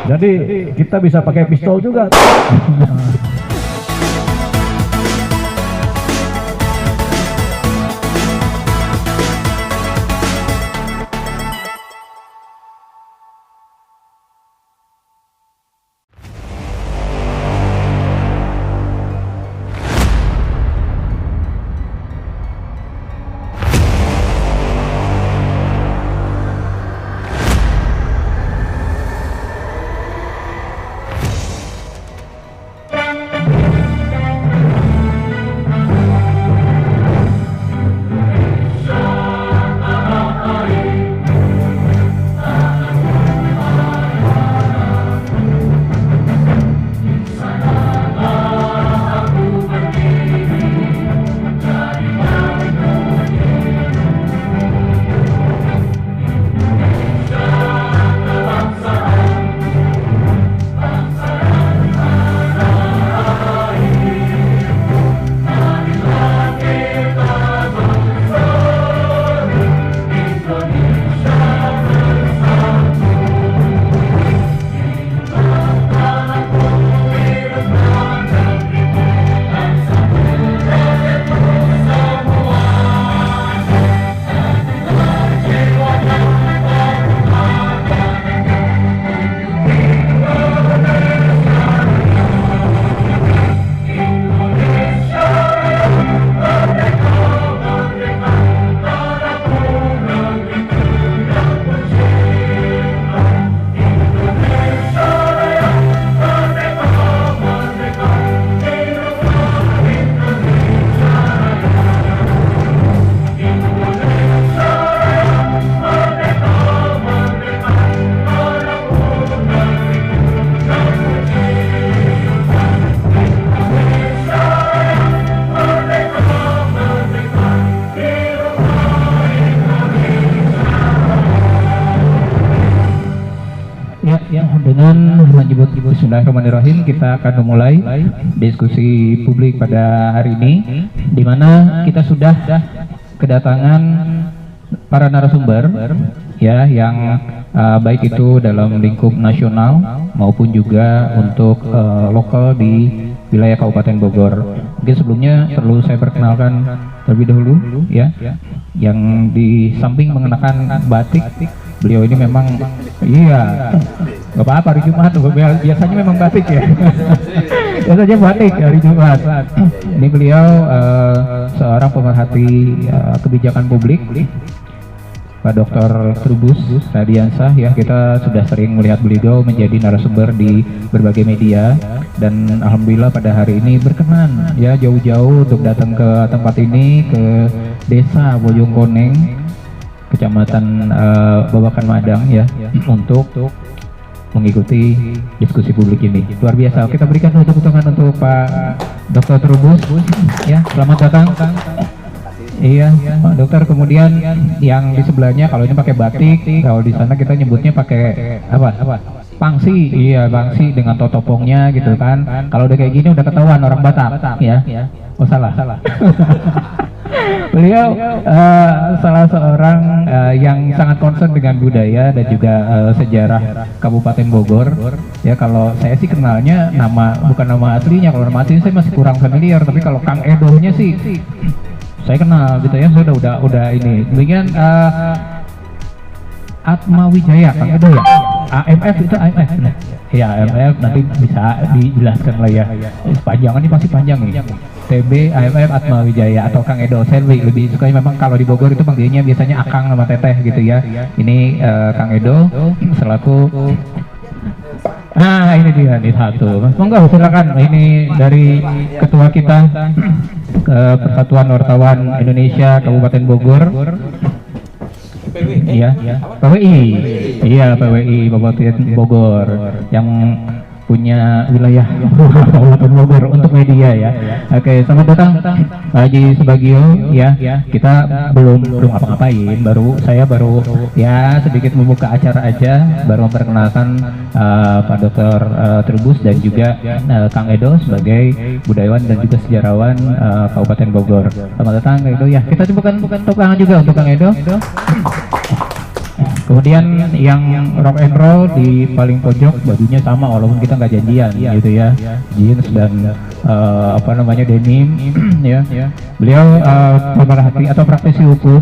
Jadi kita bisa pakai pistol juga. Dengan menyebut Bismillahirrahmanirrahim, kita akan memulai diskusi publik pada hari ini, di mana kita sudah kedatangan para narasumber ya, yang baik itu dalam lingkup nasional maupun juga untuk lokal di wilayah Kabupaten Bogor. Mungkin sebelumnya perlu saya perkenalkan terlebih dahulu ya, yang di samping mengenakan batik, beliau ini memang nggak apa-apa hari Jumat, biasanya memang batik ya. Biasanya batik hari Jumat. Ini beliau seorang pemerhati kebijakan publik, Pak Dr. Trubus Radiansah ya. Kita sudah sering melihat beliau menjadi narasumber di berbagai media, dan alhamdulillah pada hari ini berkenan ya jauh-jauh untuk datang ke tempat ini, ke Desa Bojongkoneng, Kecamatan Babakan Madang ya, untuk mengikuti diskusi publik ini. Luar biasa. Kita berikan tepuk tangan untuk Pak Dr. Trubus ya. Selamat datang. Iya, Pak Dokter. Kemudian yang di sebelahnya, kalau ini pakai batik, kalau di sana kita nyebutnya pakai apa? Pangsi. Iya, pangsi dengan totopongnya gitu kan. Kalau udah kayak gini udah ketahuan orang Batak ya. Oh salah. Beliau salah seorang yang sangat concern dengan budaya dan juga sejarah Kabupaten Bogor ya. Kalau saya sih kenalnya bukan nama aslinya, kalau nama aslinya saya masih kurang familiar, tapi kalau Kang Edohnya sih saya kenal gitu ya. Saya udah ini. Demikian Atma Wijaya, Kang Edo ya. AMF itu AMF. Ya, AMF nanti bisa dijelaskan lah ya. Panjangan ini pasti panjang nih. TB AMF Atma Wijaya atau Kang Edo. Saya lebih suka memang kalau di Bogor itu panggilnya biasanya Akang sama Teteh gitu ya. Ini Kang Edo selaku ini dia nih satu. Monggo silakan, ini dari ketua kita Persatuan Wartawan Indonesia Kabupaten Bogor. Iya, PWI. Iya, PWI Kabupaten Bogor yang punya wilayah Kabupaten Bogor untuk media ya. Oke, selamat datang Pak Haji Subagio ya. Kita belum apa-ngapain, saya baru ya sedikit membuka acara aja, baru memperkenalkan Pak Dr. Trubus dan juga Kang Edo sebagai budayawan dan juga sejarawan Kabupaten Bogor. Selamat datang Kang Edo ya. Kita coba tepuk tangan juga untuk Kang Edo. Kemudian yang rock and roll di paling pojok bajunya sama walaupun kita nggak janjian gitu ya, jeans dan apa namanya denim ya. Beliau pemerhati atau praktisi hukum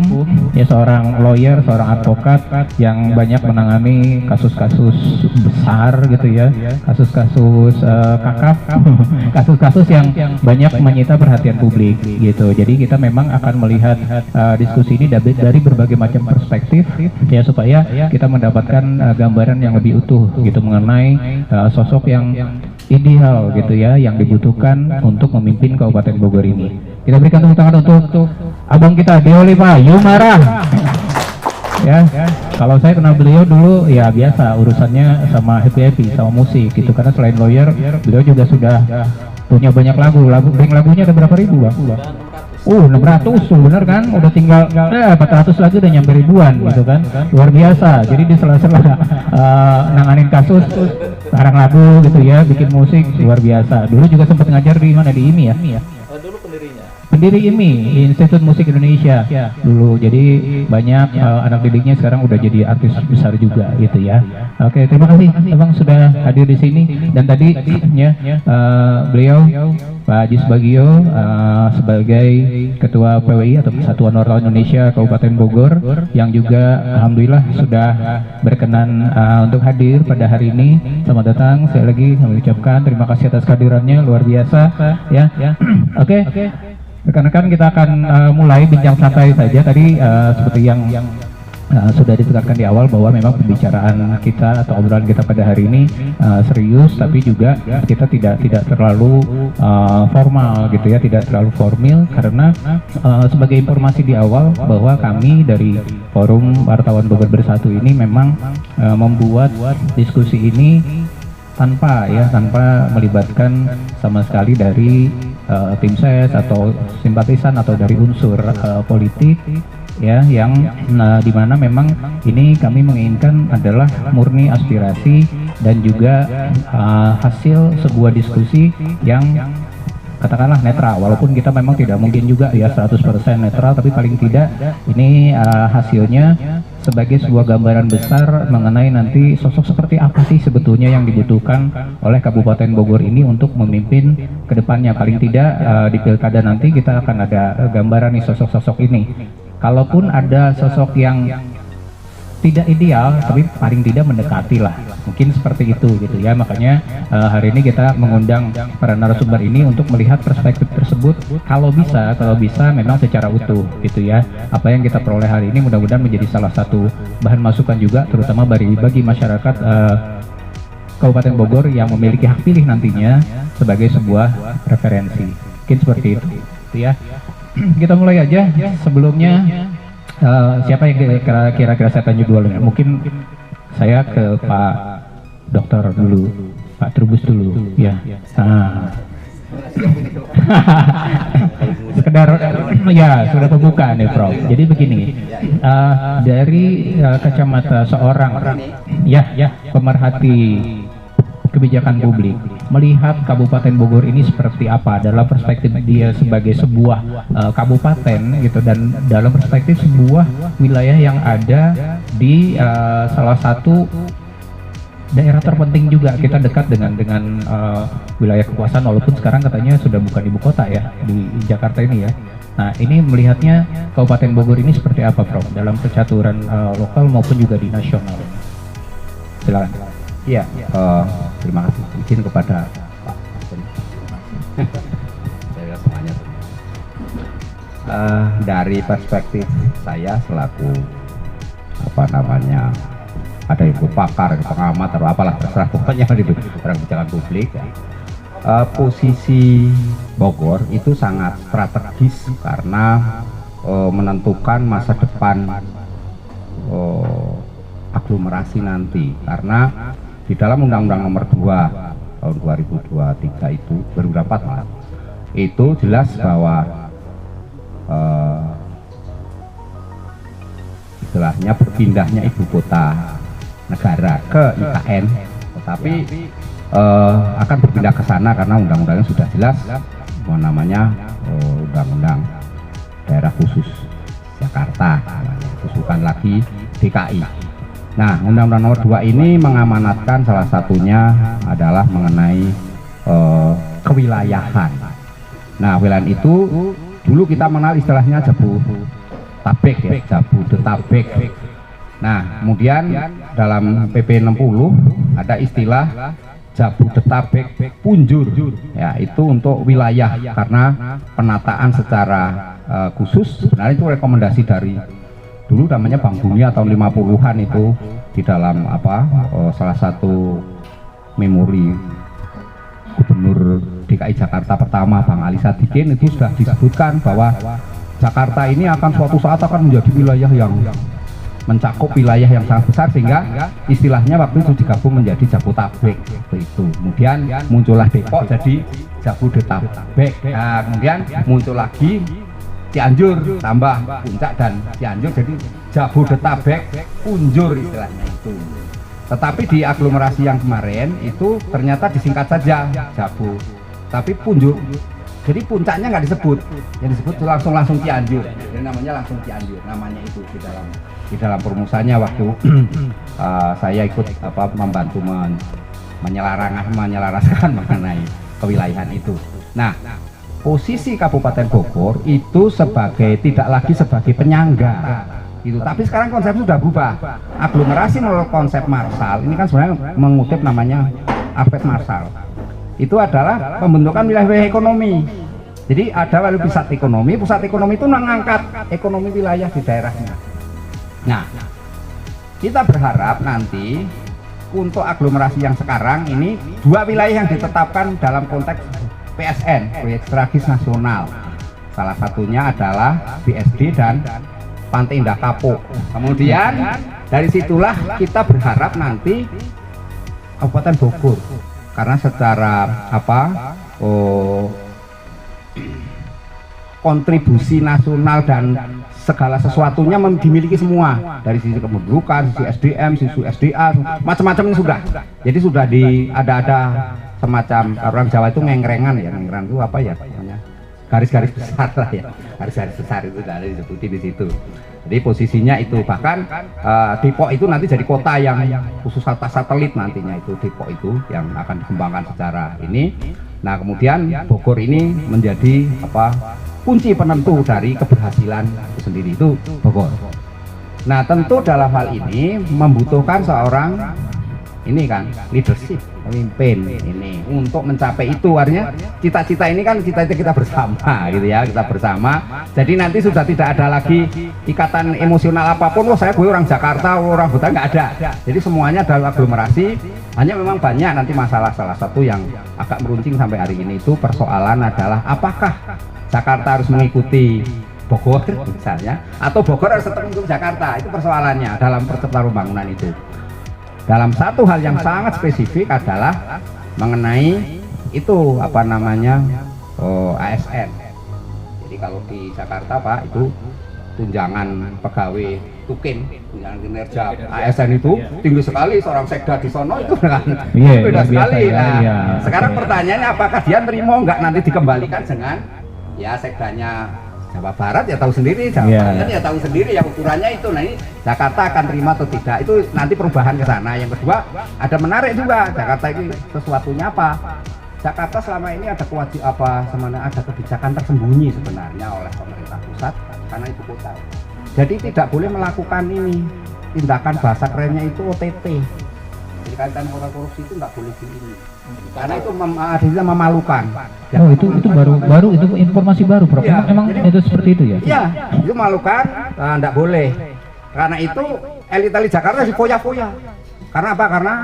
ya, seorang lawyer, seorang advokat yang banyak menangani kasus-kasus besar gitu ya, kasus-kasus kakap, kasus-kasus yang banyak menyita perhatian publik gitu. Jadi kita memang akan melihat diskusi ini dari berbagai macam perspektif ya, supaya kita mendapatkan gambaran yang lebih utuh gitu mengenai sosok yang ideal gitu ya, yang dibutuhkan untuk memimpin Kabupaten Bogor ini. Kita berikan tepuk tangan untuk abang kita Deo Lima Yumarah. Ya, kalau saya kenal beliau dulu ya biasa urusannya sama happy sama musik gitu, karena selain lawyer beliau juga sudah punya banyak bank lagunya ada berapa ribu bang? 600 tuh bener kan, udah tinggal 400 lagi udah nyampe ribuan gitu kan, luar biasa. Jadi di sela-sela nanganin kasus, sekarang lagu gitu ya, bikin musik luar biasa. Dulu juga sempat ngajar di mana, di IMI ya? Dulu Pendiri IMI, Institut Musik Indonesia dulu. Jadi banyak anak didiknya sekarang udah jadi artis besar juga gitu ya. Oke, terima kasih abang sudah hadir di sini. Dan tadi ya beliau Pak Haji Subagio sebagai Ketua PWI atau Persatuan Wartawan Indonesia Kabupaten Bogor yang juga alhamdulillah sudah berkenan untuk hadir pada hari ini. Selamat datang, saya lagi mengucapkan terima kasih atas kehadirannya, luar biasa ya. Oke. Rekan-rekan, kita akan mulai bincang santai saja. Tadi seperti yang sudah ditekankan di awal bahwa memang pembicaraan kita atau obrolan kita pada hari ini serius, tapi juga kita tidak terlalu formal gitu ya, tidak terlalu formal, karena sebagai informasi di awal bahwa kami dari Forum Wartawan Bogor Bersatu ini memang membuat diskusi ini tanpa melibatkan sama sekali dari tim ses atau simpatisan atau dari unsur politik ya, yang dimana memang ini kami menginginkan adalah murni aspirasi dan juga hasil sebuah diskusi yang katakanlah netral, walaupun kita memang tidak mungkin juga ya 100% netral, tapi paling tidak ini hasilnya sebagai sebuah gambaran besar mengenai nanti sosok seperti apa sih sebetulnya yang dibutuhkan oleh Kabupaten Bogor ini untuk memimpin ke depannya. Paling tidak di pilkada nanti kita akan ada gambaran nih sosok-sosok ini. Kalaupun ada sosok yang tidak ideal, tapi paling tidak mendekati lah, mungkin seperti itu gitu ya. Makanya hari ini kita mengundang para narasumber ini untuk melihat perspektif tersebut, kalau bisa memang secara utuh gitu ya. Apa yang kita peroleh hari ini mudah-mudahan menjadi salah satu bahan masukan juga, terutama bagi masyarakat Kabupaten Bogor yang memiliki hak pilih nantinya sebagai sebuah referensi. Mungkin seperti itu ya. Kita mulai aja. Sebelumnya siapa yang kira-kira saya tanya dulu ya? Mungkin saya ke Pak Dokter dulu, Pak Trubus dulu ya. Sekedar ya sudah terbuka nih Prof. Jadi begini, dari kacamata seorang pemerhati kebijakan publik, melihat Kabupaten Bogor ini seperti apa dalam perspektif dia sebagai sebuah kabupaten gitu, dan dalam perspektif sebuah wilayah yang ada di salah satu daerah terpenting juga. Kita dekat dengan wilayah kekuasaan, walaupun sekarang katanya sudah bukan ibu kota ya di Jakarta ini ya. Nah, ini melihatnya Kabupaten Bogor ini seperti apa Prof dalam percaturan lokal maupun juga di nasional. Silakan. Iya, terima kasih izin kepada Pak. Saya semuanya. Dari perspektif saya selaku ada ibu pakar, pengamat atau apalah terserah, pokoknya di orang kebijakan publik ya. Posisi Bogor itu sangat strategis karena menentukan masa depan aglomerasi nanti, karena di dalam Undang-Undang Nomor 2 tahun 2023 itu 2004 malah, itu jelas bahwa istilahnya berpindahnya ibu kota negara ke IKN, tetapi akan berpindah ke sana karena undang-undangnya sudah jelas namanya Undang-Undang Daerah Khusus Jakarta, bukan lagi DKI. Nah, Undang-Undang Nomor 2 ini mengamanatkan salah satunya adalah mengenai kewilayahan. Nah, wilayah itu dulu kita mengenal istilahnya Jabodetabek ya, Jabodetabek. Nah, kemudian dalam PP 60 ada istilah Jabodetabek Punjur. Ya, itu untuk wilayah karena penataan secara khusus. Sebenarnya itu rekomendasi dari dulu namanya Bank Dunia tahun 50-an itu di dalam salah satu memori Gubernur DKI Jakarta pertama Bang Ali Sadikin itu sudah disebutkan bahwa Jakarta ini akan suatu saat akan menjadi wilayah yang mencakup wilayah yang sangat besar, sehingga istilahnya waktu itu digabung menjadi Jabodetabek itu. Kemudian muncullah Depok jadi Jabodetabek. Nah, kemudian muncul lagi Cianjur tambah Puncak dan Cianjur jadi Jabodetabek Punjur istilahnya itu. Tetapi di aglomerasi yang kemarin itu ternyata disingkat saja Jabo, tapi Punjur. Jadi puncaknya nggak disebut, yang disebut langsung Cianjur. Jadi namanya langsung Cianjur, namanya itu di dalam perumusannya waktu saya ikut membantu menyelaraskan mengenai kewilayahan itu. Nah, posisi Kabupaten Bogor itu tidak lagi sebagai penyangga itu, tapi sekarang konsep sudah berubah. Aglomerasi menurut konsep Marshall ini kan sebenarnya mengutip namanya Alfred Marshall, itu adalah pembentukan wilayah ekonomi. Jadi ada pusat ekonomi itu mengangkat ekonomi wilayah di daerahnya. Nah, kita berharap nanti untuk aglomerasi yang sekarang ini dua wilayah yang ditetapkan dalam konteks PSN, proyek strategis nasional. Salah satunya adalah BSD dan Pantai Indah Kapuk. Kemudian dari situlah kita berharap nanti Kabupaten Bogor, karena secara kontribusi nasional dan segala sesuatunya dimiliki semua, dari sisi kependudukan, sisi SDM, sisi SDA, macam-macam ini sudah. Jadi sudah ada semacam orang Jawa itu ngengrengan ya, ngengrengan itu apa ya namanya, garis-garis besar lah ya, garis-garis besar itu sudah disebutin di situ. Jadi posisinya itu bahkan Depok itu nanti jadi kota yang khusus satelit nantinya, itu Depok itu yang akan dikembangkan secara ini. Nah, kemudian Bogor ini menjadi kunci penentu dari keberhasilan itu sendiri, itu Bogor. Nah, tentu dalam hal ini membutuhkan seorang ini kan leadership, pemimpin ini untuk mencapai itu. Artinya cita-cita ini kan cita-cita kita bersama gitu ya, kita bersama. Jadi nanti sudah tidak ada lagi ikatan emosional apapun, saya orang Jakarta, orang Buta, nggak ada. Jadi semuanya dalam aglomerasi. Hanya memang banyak nanti masalah, salah satu yang agak meruncing sampai hari ini itu persoalan adalah apakah Jakarta harus mengikuti Bogor misalnya, atau Bogor harus tetap mengikuti Jakarta. Itu persoalannya dalam percepatan pembangunan itu. Dalam satu hal yang sangat spesifik adalah mengenai itu ASN. Jadi kalau di Jakarta Pak itu tunjangan pegawai tukin, tunjangan kinerja ASN itu tinggi sekali, seorang sekda di sono itu kan beda sekali. Nah, sekarang pertanyaannya apakah dia terima nggak nanti dikembalikan dengan ya sekdanya Jawa Barat, ya tahu sendiri, Jawa Barat ya tahu sendiri ya ukurannya itu. Nah, ini Jakarta akan terima atau tidak, itu nanti perubahan ke sana. Yang kedua, ada menarik juga Jakarta ini sesuatunya apa? Jakarta selama ini ada ada kebijakan tersembunyi sebenarnya oleh pemerintah pusat karena ibu kota. Jadi tidak boleh melakukan ini, tindakan bahasa kerennya itu OTT. Jadi kaitan korupsi itu nggak boleh ini. Karena itu memalukan. Oh, itu baru itu informasi baru, Prof. Ya, emang itu seperti itu ya? Iya, itu memalukan, enggak boleh. Karena itu elit-elit Jakarta difoya-foya. Karena apa? Karena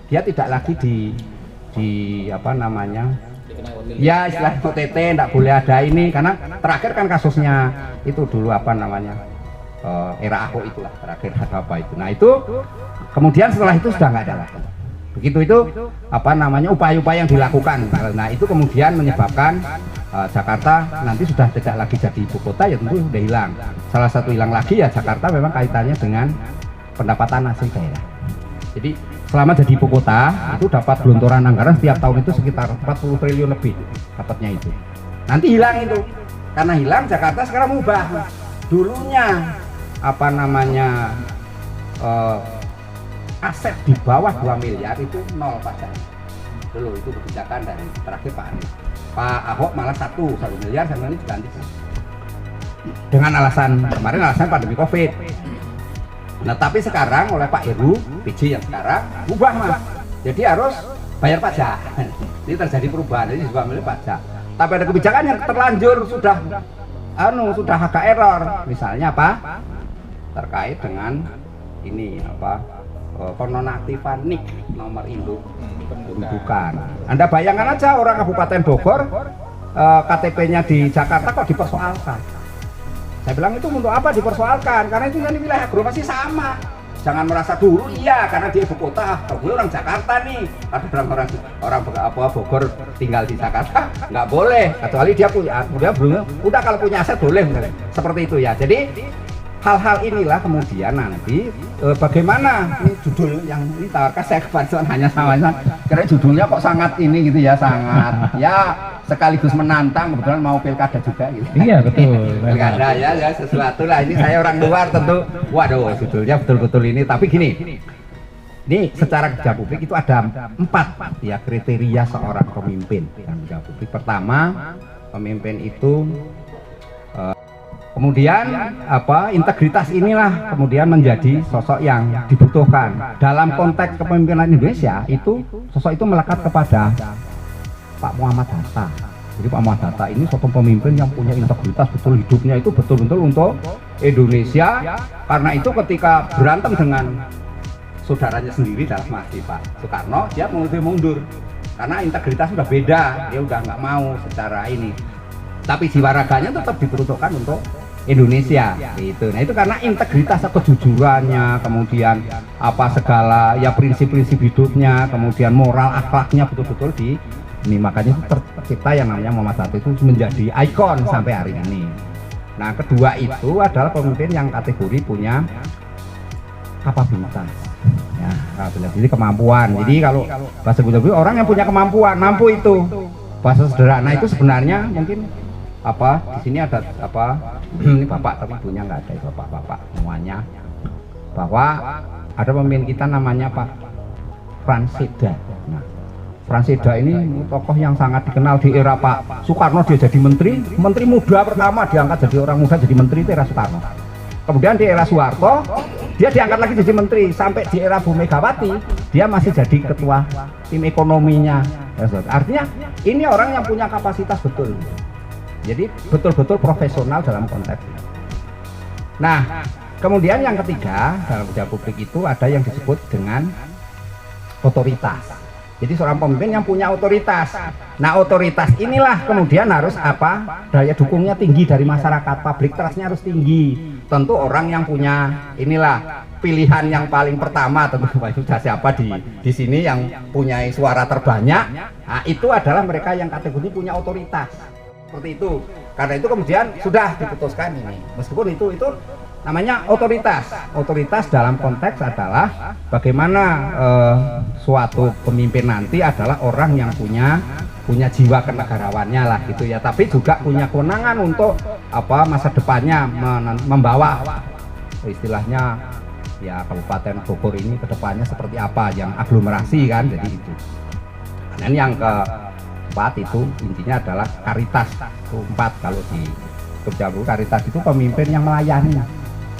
dia tidak lagi ya istilah OTT, enggak boleh ada ini, karena terakhir kan kasusnya itu dulu era Ahok itulah terakhir ada apa itu. Nah, itu kemudian setelah itu sudah nggak ada lagi. Begitu itu upaya-upaya yang dilakukan. Nah, itu kemudian menyebabkan Jakarta nanti sudah tidak lagi jadi ibu kota, ya tentu sudah hilang. Salah satu hilang lagi ya Jakarta memang kaitannya dengan pendapatan asli daerah. Jadi selama jadi ibu kota itu dapat gelontoran anggaran setiap tahun itu sekitar 40 triliun lebih dapatnya itu. Nanti hilang itu. Karena hilang, Jakarta sekarang ubah. Dulunya aset di bawah 2 miliar itu 0 pajak. Dulu itu kebijakan dari terakhir Pak Anies. Pak Ahok malah 1 miliar sama ini diganti. Dengan alasan kemarin alasan pandemi Covid. Nah tapi sekarang oleh Pak Heru PJ yang sekarang ubah Mas. Jadi harus bayar pajak. Ini terjadi perubahan, jadi 2 miliar pajak. Tapi ada kebijakan yang terlanjur sudah agak error. Misalnya apa? Terkait dengan ini apa? Penonaktifan NIK nomor induk kependudukan. Anda bayangkan aja orang Kabupaten Bogor KTP-nya di Jakarta kok dipersoalkan. Saya bilang itu untuk apa dipersoalkan? Karena itu kan di wilayah aglomerasi sama. Jangan merasa dulu iya karena dia ibu kota. Kalau orang Jakarta nih, ada orang Bogor tinggal di Jakarta nggak boleh. Kecuali dia belum. Udah kalau punya aset boleh seperti itu ya. Jadi hal-hal inilah kemudian nanti bagaimana ini judul yang ini tawarkan saya kebantuan hanya sama karena judulnya kok sangat ini gitu ya, sangat ya sekaligus menantang, kebetulan mau pilkada juga gitu. Iya betul. Pilkada ya sesuatu lah, ini saya orang luar tentu waduh judulnya betul-betul ini, tapi gini, ini secara kerja publik itu ada 4 ya kriteria seorang pemimpin kerja publik. Pertama, pemimpin itu kemudian integritas inilah kemudian menjadi sosok yang dibutuhkan dalam konteks kepemimpinan Indonesia. Itu sosok itu melekat kepada Pak Muhammad Hatta. Jadi Pak Muhammad Hatta ini sosok pemimpin yang punya integritas, betul hidupnya itu betul-betul untuk Indonesia. Karena itu ketika berantem dengan saudaranya sendiri dalam arti Pak Soekarno, dia mundur karena integritas sudah beda, dia udah nggak mau secara ini. Tapi jiwa raganya tetap diperuntukkan untuk Indonesia gitu. Nah itu karena integritas, kejujurannya, kemudian segala ya prinsip-prinsip hidupnya, kemudian moral akhlaknya betul-betul ini makanya itu tercipta yang namanya Muhammad Hatta itu menjadi ikon sampai hari ini. Nah kedua itu adalah pemimpin yang kategori punya kapabilitas. Ya, kapabilitas jadi kemampuan. Jadi kalau bahasa Betawi orang yang punya kemampuan, mampu itu. Bahasa sederhana itu sebenarnya mungkin di sini ada ini bapak tapi ibunya nggak ada, bapak-bapak semuanya, bahwa ada pemimpin kita namanya Pak Franseda. Nah, Franseda ini tokoh yang sangat dikenal di era Pak Soekarno. Dia jadi menteri muda pertama diangkat jadi orang muda jadi menteri itu era Soekarno. Kemudian di era Soeharto dia diangkat lagi jadi menteri, sampai di era Bu Megawati dia masih jadi ketua tim ekonominya. Artinya ini orang yang punya kapasitas betul. Jadi betul-betul profesional dalam konteks ini. Nah, kemudian yang ketiga dalam kerja publik itu ada yang disebut dengan otoritas. Jadi seorang pemimpin yang punya otoritas. Nah, otoritas inilah kemudian harus daya dukungnya tinggi dari masyarakat, public trustnya harus tinggi. Tentu orang yang punya inilah pilihan yang paling pertama, tentu sudah siapa di sini yang punya suara terbanyak. Nah, itu adalah mereka yang kategori punya otoritas. Seperti itu. Karena itu kemudian sudah diputuskan ini. Meskipun itu namanya otoritas. Otoritas dalam konteks adalah bagaimana suatu pemimpin nanti adalah orang yang punya jiwa kenegarawannya lah gitu ya. Tapi juga punya kewenangan untuk masa depannya membawa istilahnya ya Kabupaten Bogor ini ke depannya seperti apa, yang aglomerasi kan, jadi itu. Dan yang keempat itu intinya adalah karitas. Itu 4 kalau di kerja karitas itu pemimpin yang melayani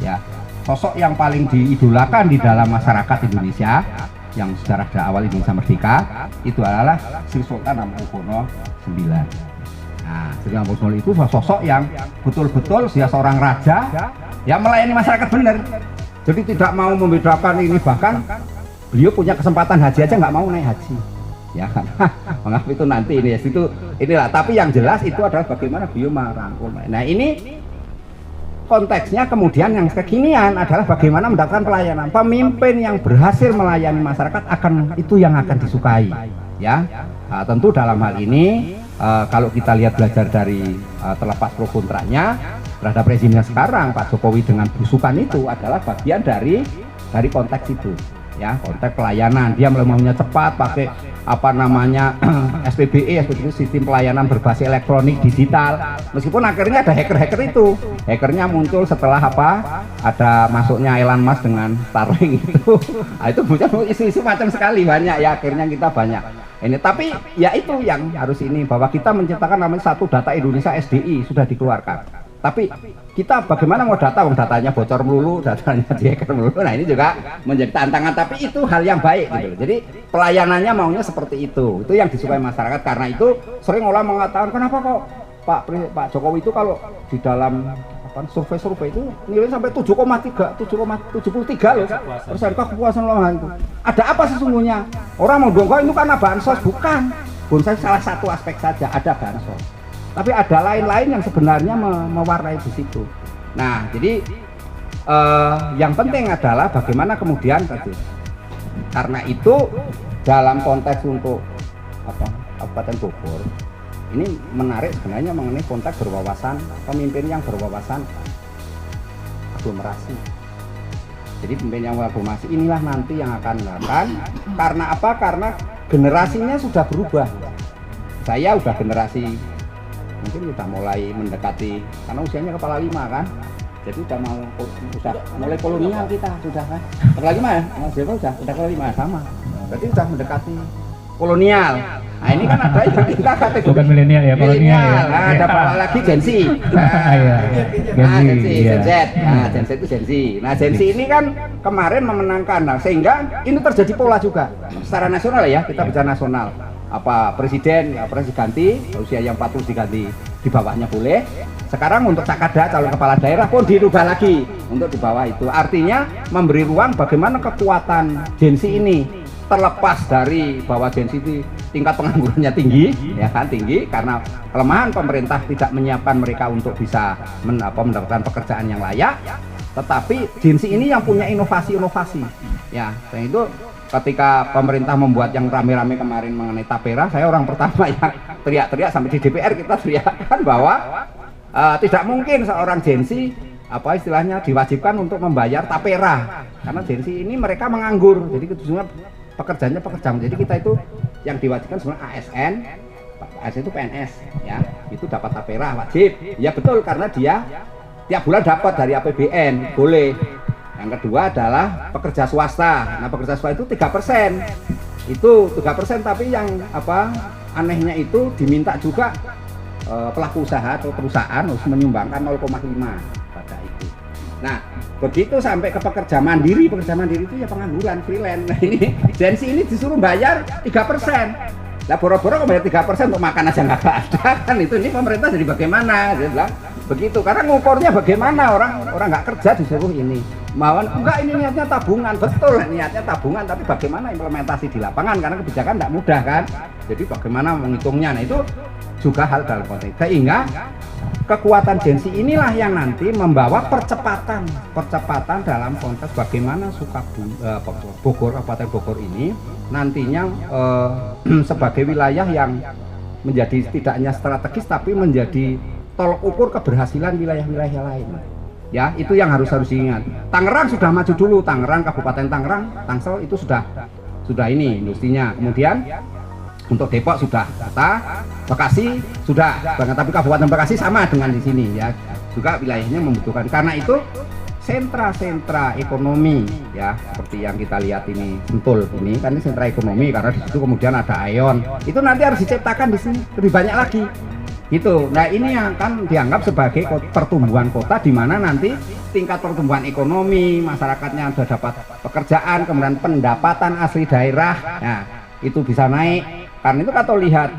ya, sosok yang paling diidolakan di dalam masyarakat Indonesia yang sejarah dari awal Indonesia merdeka itu adalah Sri Sultan Hamengkubuwono IX. Nah, Sri Hamengkubuwono itu sosok yang betul-betul dia seorang raja yang melayani masyarakat benar. Jadi tidak mau membedakan ini, bahkan beliau punya kesempatan haji aja nggak mau naik haji. Ya kan, mengapa itu nanti ini inilah. Tapi yang jelas itu adalah bagaimana beliau merangkul. Nah ini konteksnya kemudian yang kekinian adalah bagaimana mendapatkan pelayanan. Pemimpin yang berhasil melayani masyarakat itu yang akan disukai. Ya, tentu dalam hal ini kalau kita lihat belajar dari terlepas pro kontranya terhadap rezimnya sekarang, Pak Jokowi dengan belusukan itu adalah bagian dari konteks itu. ya, konteks pelayanan. Dia maunya cepat, pakai apa namanya SPBE, sistem pelayanan berbasis elektronik digital. Meskipun akhirnya ada hacker-hacker itu, hackernya muncul setelah apa? Ada masuknya Elon Musk dengan Starlink itu. Nah, itu muncul isu-isu macam sekali banyak ya. Akhirnya kita banyak ini. Tapi ya itu yang harus ini, bahwa kita menciptakan namanya satu data Indonesia SDI sudah dikeluarkan. Tapi kita bagaimana mau data, datanya bocor melulu, datanya dihacker melulu. Nah ini juga menjadi tantangan, tapi itu hal yang baik gitu. Jadi pelayanannya maunya seperti itu yang disukai masyarakat. Karena itu sering orang mengatakan, kenapa kok Pak Jokowi itu kalau di dalam survei itu nilainya sampai 7,73 loh persen kepuasan loh itu. Ada apa sesungguhnya? Orang mau dongkol itu karena bansos, bukan. Bansos salah satu aspek saja, ada bansos. Tapi ada lain-lain yang sebenarnya mewarnai di situ. Nah, jadi yang penting adalah bagaimana kemudian tadi. Karena itu dalam konteks untuk Kabupaten Bogor ini menarik sebenarnya mengenai konteks berwawasan, pemimpin yang berwawasan aglomerasi. Jadi pemimpin yang aglomerasi inilah nanti yang akan melakukan. Karena apa? Karena generasinya sudah berubah. Saya udah generasi mungkin sudah mulai mendekati, karena usianya kepala 5 kan, jadi udah mulai kolonial kita sudah kan. Kepala 5 ya, Mas Joko udah kepala 5 sama, berarti sudah mendekati kolonial. Nah ini kan ada yang kita kategori bukan milenial ya, kolonial ya. Nah, ada bawa lagi Gen Z. Gen Z. Nah, Gen Z itu Gen Z. Nah, Gen Z ini kan kemarin memenangkan, nah, sehingga ini terjadi pola juga secara nasional ya, kita bicara nasional. Presiden ganti, usia yang 40 diganti, di bawahnya boleh. Sekarang untuk Cakada, calon kepala daerah pun dirubah lagi untuk di bawah itu. Artinya memberi ruang bagaimana kekuatan Gen Z ini, terlepas dari bahwa Gen Z itu tingkat penganggurannya tinggi, ya kan, tinggi karena kelemahan pemerintah tidak menyiapkan mereka untuk bisa mendapatkan pekerjaan yang layak. Tetapi Gen Z ini yang punya inovasi-inovasi, ya, dan itu ketika pemerintah membuat yang rame-rame kemarin mengenai tapera, saya orang pertama yang teriak-teriak sampai di DPR kita teriakkan bahwa tidak mungkin seorang Gen Z istilahnya diwajibkan untuk membayar tapera, karena Gen Z ini mereka menganggur, jadi sesungguhnya pekerjaannya pekerjaan. Jadi kita itu yang diwajibkan sebenarnya ASN itu PNS ya, itu dapat tapera wajib, ya betul, karena dia tiap bulan dapat dari APBN, boleh. Yang kedua adalah pekerja swasta. Nah, pekerja swasta itu 3%. Itu 3%, tapi yang anehnya itu diminta juga pelaku usaha atau perusahaan harus menyumbangkan 0,5 pada itu. Nah, begitu sampai ke pekerja mandiri itu ya pengangguran, freelance. Nah, ini Gen Z ini disuruh bayar 3%. Lah boro-boro bayar 3% untuk makan aja nggak ada kan, ini pemerintah jadi bagaimana? Dia bilang begitu, karena ngukurnya bagaimana, orang nggak kerja disuruh ini. Enggak, ini niatnya tabungan, betul niatnya tabungan, tapi bagaimana implementasi di lapangan, karena kebijakan tidak mudah kan, jadi bagaimana menghitungnya. Nah itu juga hal dalam konteks, sehingga kekuatan Gen Z inilah yang nanti membawa percepatan dalam konteks bagaimana Bogor, Kabupaten Bogor ini nantinya sebagai wilayah yang menjadi tidak hanya strategis tapi menjadi tolok ukur keberhasilan wilayah-wilayah lain. Ya, itu yang harus diingat. Tangerang sudah maju dulu, Kabupaten Tangerang, Tangsel itu sudah ini industrinya. Kemudian untuk Depok sudah data, Bekasi sudah, tapi Kabupaten Bekasi sama dengan di sini ya. Juga wilayahnya membutuhkan. Karena itu sentra-sentra ekonomi ya, seperti yang kita lihat ini Sentul ini kan ini sentra ekonomi, karena di situ kemudian ada Aeon. Itu nanti harus diciptakan di sini lebih banyak lagi. Gitu. Nah ini yang akan dianggap sebagai pertumbuhan kota, di mana nanti tingkat pertumbuhan ekonomi, masyarakatnya sudah dapat pekerjaan, kemudian pendapatan asli daerah, nah itu bisa naik. Karena itu kalau lihat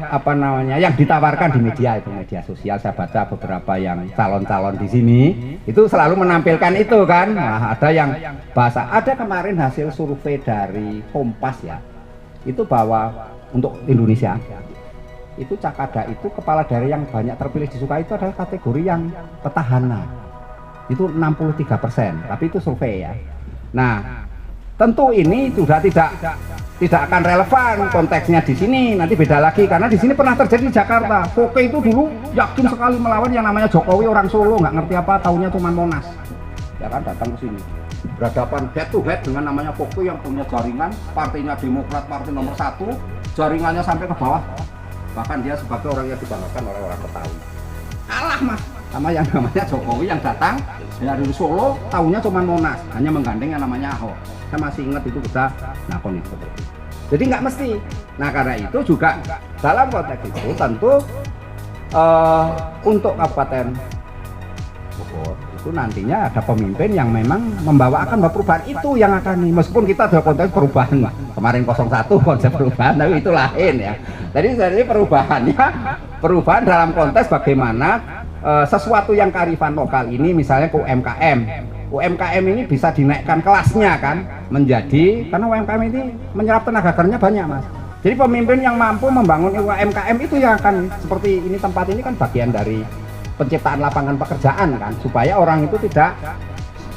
yang ditawarkan di media itu, media sosial, saya baca beberapa yang calon-calon di sini itu selalu menampilkan itu kan. Nah, ada yang bahasa, ada kemarin hasil survei dari Kompas ya, itu bahwa untuk Indonesia itu Cakada itu kepala daerah yang banyak terpilih disukai itu adalah kategori yang petahana, itu 63%, tapi itu survei ya. Nah tentu ini sudah tidak akan relevan konteksnya di sini, nanti beda lagi, karena di sini pernah terjadi di Jakarta. Foke itu dulu yakin sekali melawan yang namanya Jokowi, orang Solo nggak ngerti apa, taunya cuma Monas ya kan, datang ke sini berhadapan head to head dengan namanya Pokto yang punya jaringan, partainya Demokrat, partai nomor 1, jaringannya sampai ke bawah, bahkan dia sebagai orang yang dibanggakan oleh orang Betawi. Kalah mas sama yang namanya Jokowi yang datang dari Solo, tahunya cuma Monas, hanya menggandeng yang namanya Ahok. Saya masih ingat itu kita nakon itu seperti itu. Jadi nggak mesti. Nah karena itu juga dalam konteks itu tentu untuk Kabupaten Bogor itu nantinya ada pemimpin yang memang membawakan perubahan itu yang akan meskipun kita ada konteks perubahan kemarin 01 konsep perubahan tapi itu lain ya. Jadi perubahan dalam konteks bagaimana sesuatu yang kearifan lokal ini misalnya ke UMKM ini bisa dinaikkan kelasnya kan menjadi karena UMKM ini menyerap tenaga kerjanya banyak mas. Jadi pemimpin yang mampu membangun UMKM itu yang akan seperti ini tempat ini kan bagian dari penciptaan lapangan pekerjaan kan supaya orang itu tidak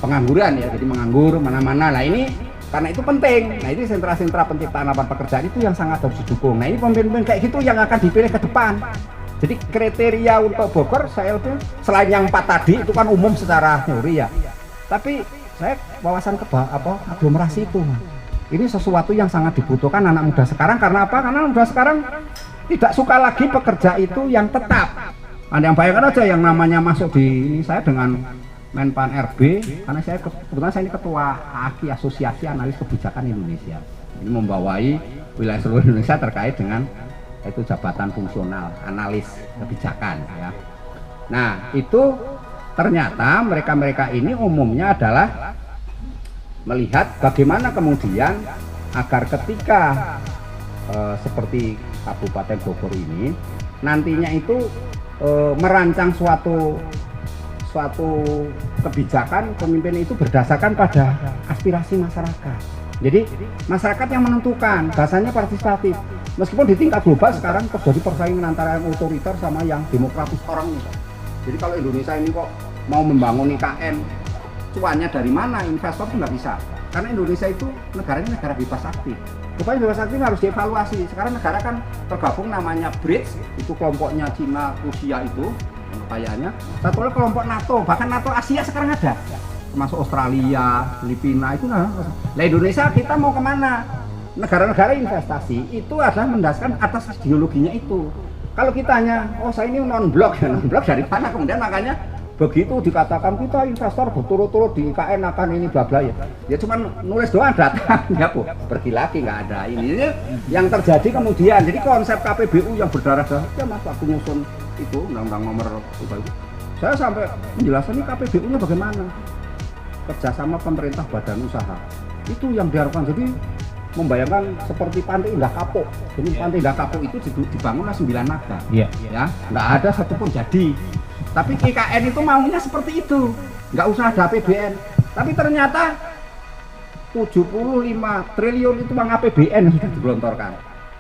pengangguran ya jadi menganggur mana-mana. Nah ini karena itu penting. Nah ini sentra-sentra penciptaan lapangan pekerjaan itu yang sangat harus didukung. Nah ini pemimpin kayak gitu yang akan dipilih ke depan. Jadi kriteria untuk Bogor saya itu selain yang 4 tadi itu kan umum secara teori ya. Tapi saya wawasan aglomerasi itu. Ini sesuatu yang sangat dibutuhkan anak muda sekarang karena apa? Karena anak muda sekarang tidak suka lagi pekerja itu yang tetap. Anda yang bayangkan aja yang namanya masuk di ini saya dengan Menpan RB karena saya kebetulan saya ini ketua AKI Asosiasi Analis Kebijakan Indonesia. Ini membawai wilayah seluruh Indonesia terkait dengan itu jabatan fungsional analis kebijakan ya. Nah, itu ternyata mereka-mereka ini umumnya adalah melihat bagaimana kemudian agar ketika seperti Kabupaten Bogor ini nantinya itu merancang suatu kebijakan pemimpin itu berdasarkan pada aspirasi masyarakat. Jadi masyarakat yang menentukan, bahasanya partisipatif. Meskipun di tingkat global sekarang terjadi persaingan antara yang otoriter sama yang demokratis orang ini. Jadi kalau Indonesia ini kok mau membangun IKN, cuannya dari mana? Investor itu nggak bisa. Karena Indonesia itu negaranya negara bebas aktif. Supaya bebas aktif harus dievaluasi. Sekarang negara kan tergabung namanya BRICS, itu kelompoknya Cina, Rusia itu kekayaannya. Satu lagi kelompok NATO, bahkan NATO Asia sekarang ada. Termasuk Australia, Filipina itu nah. Nah Indonesia kita mau kemana? Negara-negara investasi itu adalah mendasarkan atas ideologinya itu. Kalau kita hanya, oh saya ini non-blok ya, non-blok dari mana? Kemudian makanya begitu dikatakan kita investor berturut-turut di IKN akan ini bla bla ya. Ya cuma nulis doang datang ya bu, pergi lagi nggak ada ini yang terjadi kemudian. Jadi konsep KPBU yang berdarah-darah ya mas waktu nyusun itu undang-undang nomor itu. Saya sampai menjelaskan ini KPBU-nya bagaimana kerjasama pemerintah badan usaha itu yang diharapkan. Jadi membayangkan seperti Pantai Indah Kapuk. Jadi Pantai Indah Kapuk itu dibangunlah 9 naga. Ya, nggak ada satupun jadi. Tapi IKN itu maunya seperti itu, nggak usah ada APBN. Tapi ternyata 75 triliun itu uang APBN yang sudah digelontorkan.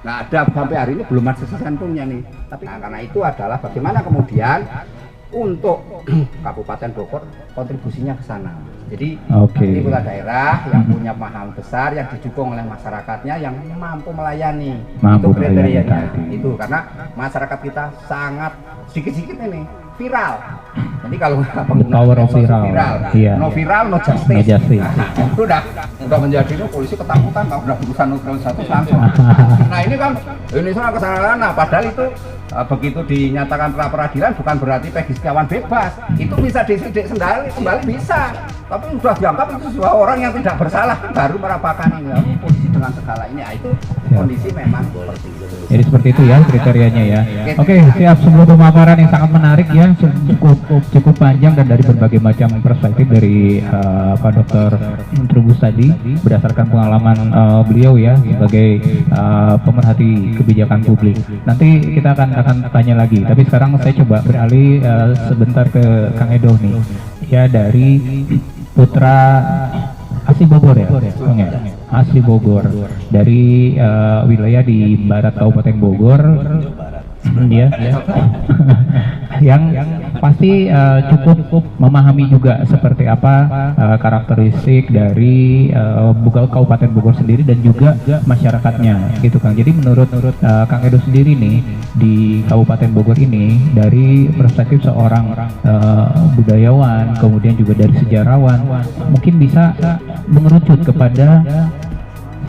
Nggak ada sampai hari ini belum ada sesentungnya nih. Tapi karena itu adalah bagaimana kemudian untuk Kabupaten Bogor kontribusinya ke sana. Jadi ini kepala daerah yang punya paham besar, yang didukung oleh masyarakatnya, yang mampu melayani. Itu kriterianya. Itu karena masyarakat kita sangat sedikit-sedikit ini viral. Jadi kalau power of viral, no viral, no justice. Itu udah menjadi itu polisi ketakutan kalau udah urusan nuklir satu langsung. Nah ini kan Indonesia kesana, padahal itu begitu dinyatakan pra peradilan bukan berarti Peggy Setiawan bebas. Itu bisa disidik kembali bisa. Tapi sudah dianggap itu sebuah orang yang tidak bersalah baru merapakan ini polisi dengan segala ini. Nah, itu kondisi memang seperti itu. Jadi seperti itu ya kriterianya ya. Oke, siap. Sebuah pemaparan yang sangat menarik ya, cukup panjang dan dari berbagai macam perspektif dari Pak Dr. Trubus tadi berdasarkan pengalaman beliau ya sebagai pemerhati kebijakan publik. Nanti kita akan tanya lagi. Tapi sekarang saya coba beralih sebentar ke Kang Edo nih. Ya dari putra asli Bogor ya, Bang ya? Asli Bogor dari wilayah di barat Kabupaten Bogor, ya, yang pasti cukup memahami juga seperti apa karakteristik dari Kabupaten Bogor sendiri dan juga masyarakatnya gitu Kang. Jadi menurut Kang Edo sendiri nih di Kabupaten Bogor ini dari perspektif seorang budayawan, kemudian juga dari sejarawan, mungkin bisa mengerucut kepada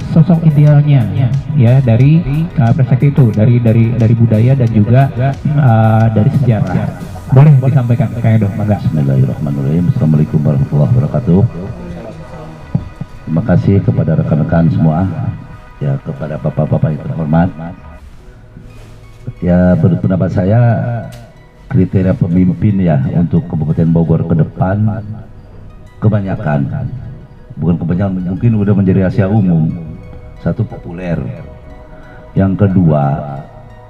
sosok idealnya ya dari perspektif itu dari budaya dan juga dari sejarah. Boleh disampaikan Kang Edo, mangga. Bismillahirrahmanirrahim. Assalamualaikum warahmatullahi wabarakatuh. Terima kasih kepada rekan-rekan semua, ya kepada bapak-bapak yang terhormat. Ya menurut pendapat saya kriteria pemimpin ya untuk Kabupaten Bogor ke depan kebanyakan, bukan kebanyakan, mungkin udah menjadi rahasia umum. Satu, populer, yang kedua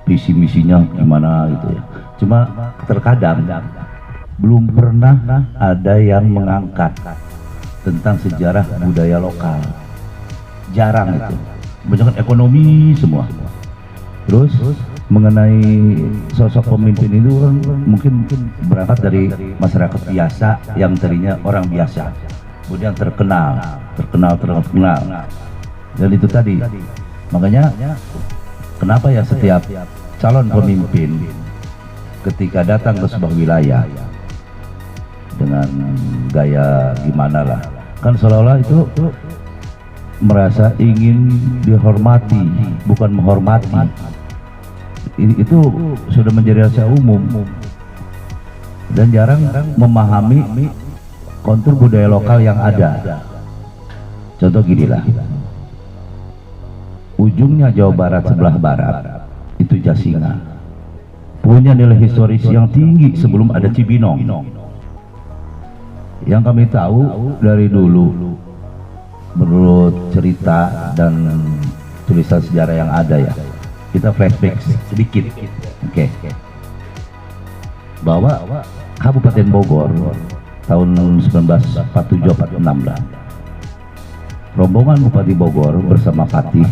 visi misinya gimana gitu ya. Cuma terkadang belum pernah ada yang mengangkat tentang sejarah budaya lokal, jarang itu, kebanyakan ekonomi semua. Terus mengenai sosok pemimpin itu kan mungkin berangkat dari masyarakat biasa yang tadinya orang biasa, kemudian terkenal. Dan itu tadi, makanya kenapa ya setiap calon pemimpin ketika datang ke sebuah wilayah dengan gaya gimana lah, kan seolah-olah itu merasa ingin dihormati, bukan menghormati. Itu sudah menjadi rahasia umum dan jarang memahami kontur budaya lokal yang ada. Contoh ginilah, ujungnya Jawa Barat sebelah barat itu Jasinga, punya nilai historis yang tinggi sebelum ada Cibinong. Yang kami tahu dari dulu menurut cerita dan tulisan sejarah yang ada ya, kita flashback sedikit, oke. Bahwa Kabupaten Bogor tahun 1947-46 lah, rombongan Bupati Bogor bersama Patih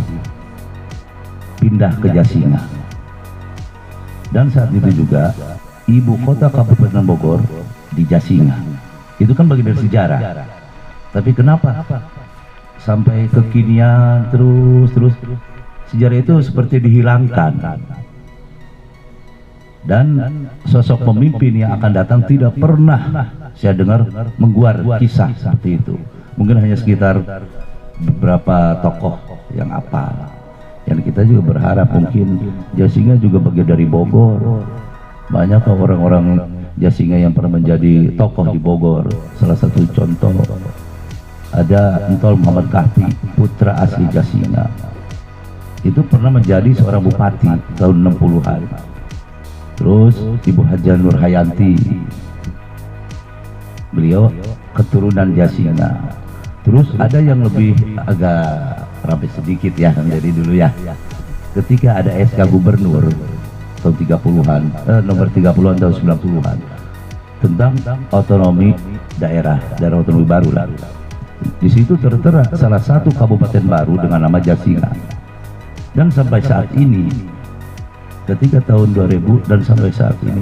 pindah ke Jasinga, dan saat itu juga ibu kota Kabupaten Bogor di Jasinga. Itu kan bagian dari sejarah. Tapi kenapa sampai kekinian terus sejarah itu seperti dihilangkan, dan sosok pemimpin yang akan datang tidak pernah saya dengar mengguar kisah seperti itu. Mungkin hanya sekitar beberapa tokoh yang apa. Dan kita juga berharap mungkin Jasinga juga bagian dari Bogor. Banyak orang-orang Jasinga yang pernah menjadi tokoh di Bogor. Salah satu contoh ada Entol Muhammad Kahfi, putra asli Jasinga. Itu pernah menjadi seorang bupati tahun 60-an. Terus Ibu Haja Nur Hayanti, beliau keturunan Jasinga. Terus ada yang lebih agak rapi sedikit ya dari dulu ya, ketika ada SK Gubernur tahun 30-an, nomor 30-an tahun 90-an tentang otonomi daerah otonomi baru lah. Di situ tertera salah satu kabupaten baru dengan nama Jasinga. Dan sampai saat ini, ketika tahun 2000 dan sampai saat ini,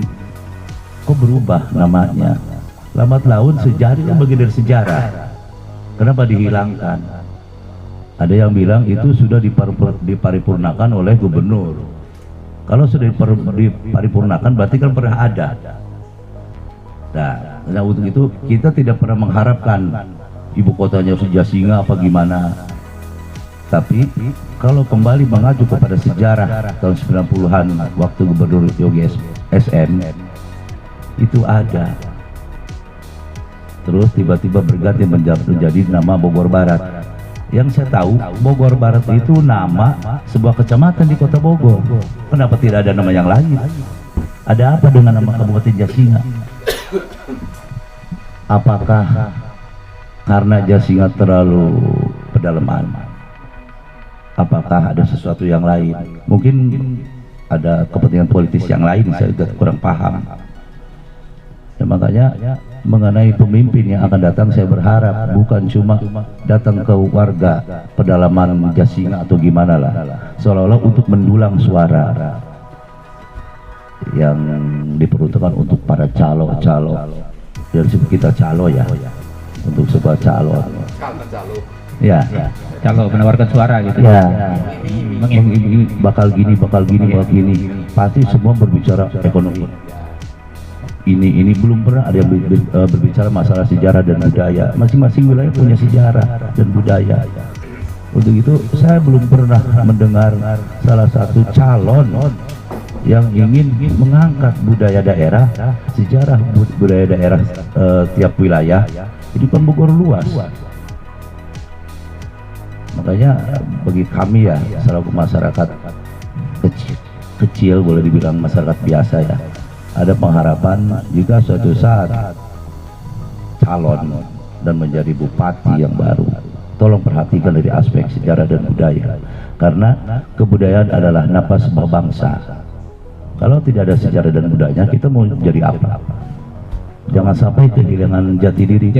kok berubah namanya? Lambat laun sejarah itu bagian dari sejarah. Kenapa dihilangkan? Ada yang bilang itu sudah diparipurnakan oleh gubernur. Kalau sudah diparipurnakan berarti kan pernah ada. Nah untuk itu kita tidak pernah mengharapkan ibu kotanya Jasinga apa gimana. Tapi kalau kembali mengacu kepada sejarah tahun 90-an waktu Gubernur Yogi SM itu ada. Terus tiba-tiba berganti menjadi nama Bogor Barat. Yang saya tahu Bogor Barat itu nama sebuah kecamatan di kota Bogor. Kenapa tidak ada nama yang lain? Ada apa dengan nama Kabupaten Jasinga? Apakah karena Jasinga terlalu pedalaman? Apakah ada sesuatu yang lain? Mungkin ada kepentingan politis yang lain, saya juga kurang paham. Ya, makanya mengenai pemimpin yang akan datang, saya berharap bukan cuma datang ke warga pedalaman Jasinga atau gimana lah, seolah-olah untuk mendulang suara. yang diperuntukkan untuk para calo-calo, dan kita calo ya, untuk sebuah calon. Ya, Calo menawarkan suara gitu. ya, bakal gini, bakal gini, pasti semua berbicara ekonomi. Ini belum pernah ada yang berbicara masalah sejarah dan budaya. Masing-masing wilayah punya sejarah dan budaya. Untuk itu saya belum pernah mendengar salah satu calon yang ingin mengangkat budaya daerah, sejarah budaya daerah tiap wilayah. Ini kan Bogor luas. Makanya bagi kami ya, selaku masyarakat kecil boleh dibilang masyarakat biasa ya, ada pengharapan jika suatu saat calon dan menjadi bupati yang baru, tolong perhatikan dari aspek sejarah dan budaya, karena kebudayaan adalah napas sebuah bangsa. Kalau tidak ada sejarah dan budayanya, kita mau jadi apa? Jangan sampai kehilangan jati diri.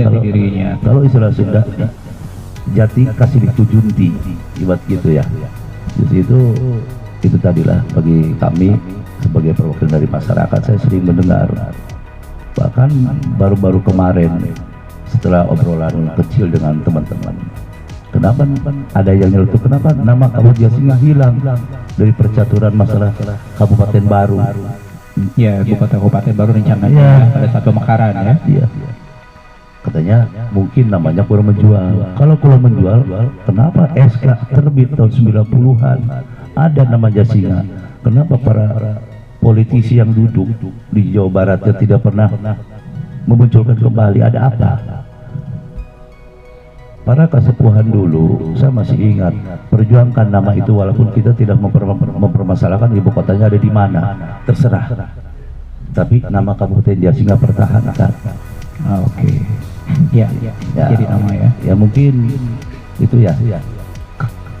Kalau istilah Sunda, jati kasih ditujunti, ibarat gitu ya. Jadi itu tadilah bagi kami sebagai perwakilan dari masyarakat. Saya sering mendengar, bahkan baru-baru kemarin setelah obrolan kecil dengan teman-teman, kenapa ada yang nyeletuk, kenapa nama Kabupaten Jasinga hilang dari percaturan masalah kabupaten baru? Ya, kabupaten baru rencananya pada saat pemekaran ya. Iya. Katanya mungkin namanya kurang menjual. Kalau kurang menjual, kenapa SK terbit tahun 90-an ada nama Jasinga? Kenapa para politisi yang duduk di Jawa Barat yang tidak pernah memunculkan kembali? Ada apa? Para kesepuhan dulu, saya masih ingat, perjuangkan nama itu walaupun kita tidak mempermasalahkan ibu kotanya ada di mana, terserah. Tapi nama Kabupaten Jasinga pertahankan. Oke. Ya, jadi nama ya. Ya mungkin itu ya.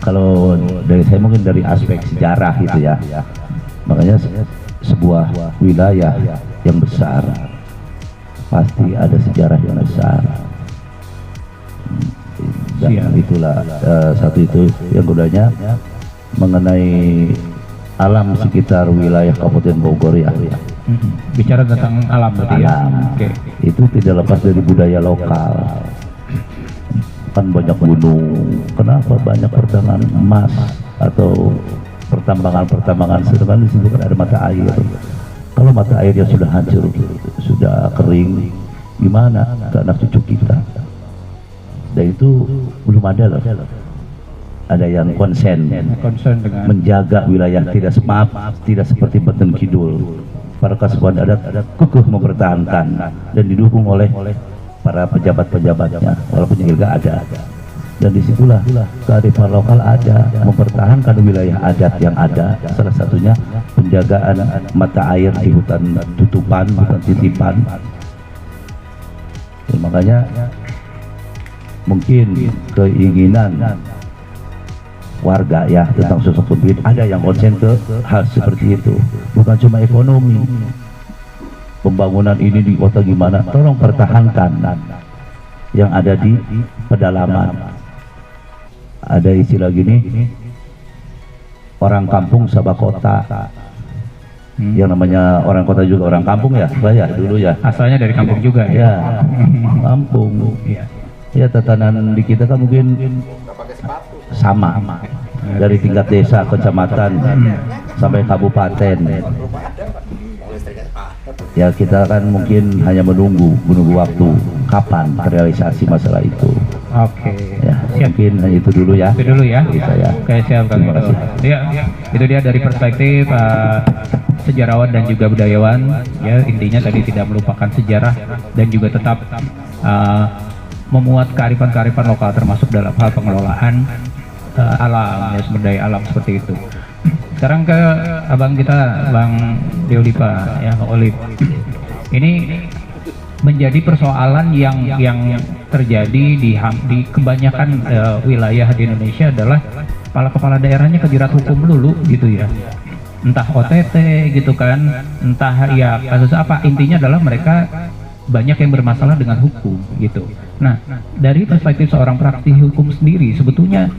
Kalau dari saya mungkin dari aspek sejarah gitu ya. Makanya sebuah wilayah yang besar pasti ada sejarah yang besar. Dan itulah satu itu yang keduanya mengenai alam sekitar wilayah Kabupaten Bogor ya. Bicara tentang alam berarti ya. Oke. Itu tidak lepas dari budaya lokal. Kan banyak gunung. Kenapa banyak pertambangan emas atau pertambangan sedangkan di situ kan ada mata air. Kalau mata airnya sudah hancur, sudah kering, gimana ke anak cucu kita? Dan itu belum ada loh. Ada yang konsen dengan menjaga wilayah, tidak seperti Banten Kidul. Para kasuhan adat kukuh mempertahankan dan didukung oleh para pejabat-pejabatnya, walaupun yang nggak ada. Dan disitulah kearifan lokal ada, mempertahankan wilayah adat yang ada. Salah satunya penjagaan mata air di hutan tutupan, hutan titipan. Dan makanya mungkin keinginan warga ya tentang sosok pemimpin ada yang konsen ke hal seperti itu, bukan cuma ekonomi, pembangunan ini di kota gimana, tolong pertahankan yang ada di pedalaman. Ada istilah gini, orang kampung sabah kota. Yang namanya orang kota juga orang kampung ya, saya dulu ya asalnya dari kampung juga ya, kampung ya. Tatanan di kita kan mungkin sama dari tingkat desa, kecamatan sampai kabupaten ya. Kita kan mungkin hanya menunggu waktu kapan realisasi masalah itu. Oke. Ya, mungkin hanya itu dulu ya. Itu dulu ya. Saya. Oke, siap kami. Ya, itu dia dari perspektif sejarawan dan juga budayawan. Ya, intinya tadi tidak melupakan sejarah dan juga tetap memuat kearifan-kearifan lokal termasuk dalam hal pengelolaan alam, ya, sumber daya alam seperti itu. Sekarang ke abang kita, Bang Deolipa, ya, Bang Olip. Ini menjadi persoalan yang terjadi di kebanyakan wilayah di Indonesia adalah kepala daerahnya kejerat hukum dulu gitu ya. Entah OTT gitu kan, entah ya kasus apa, intinya adalah mereka banyak yang bermasalah dengan hukum gitu. Nah, dari perspektif seorang praktisi hukum sendiri, sebetulnya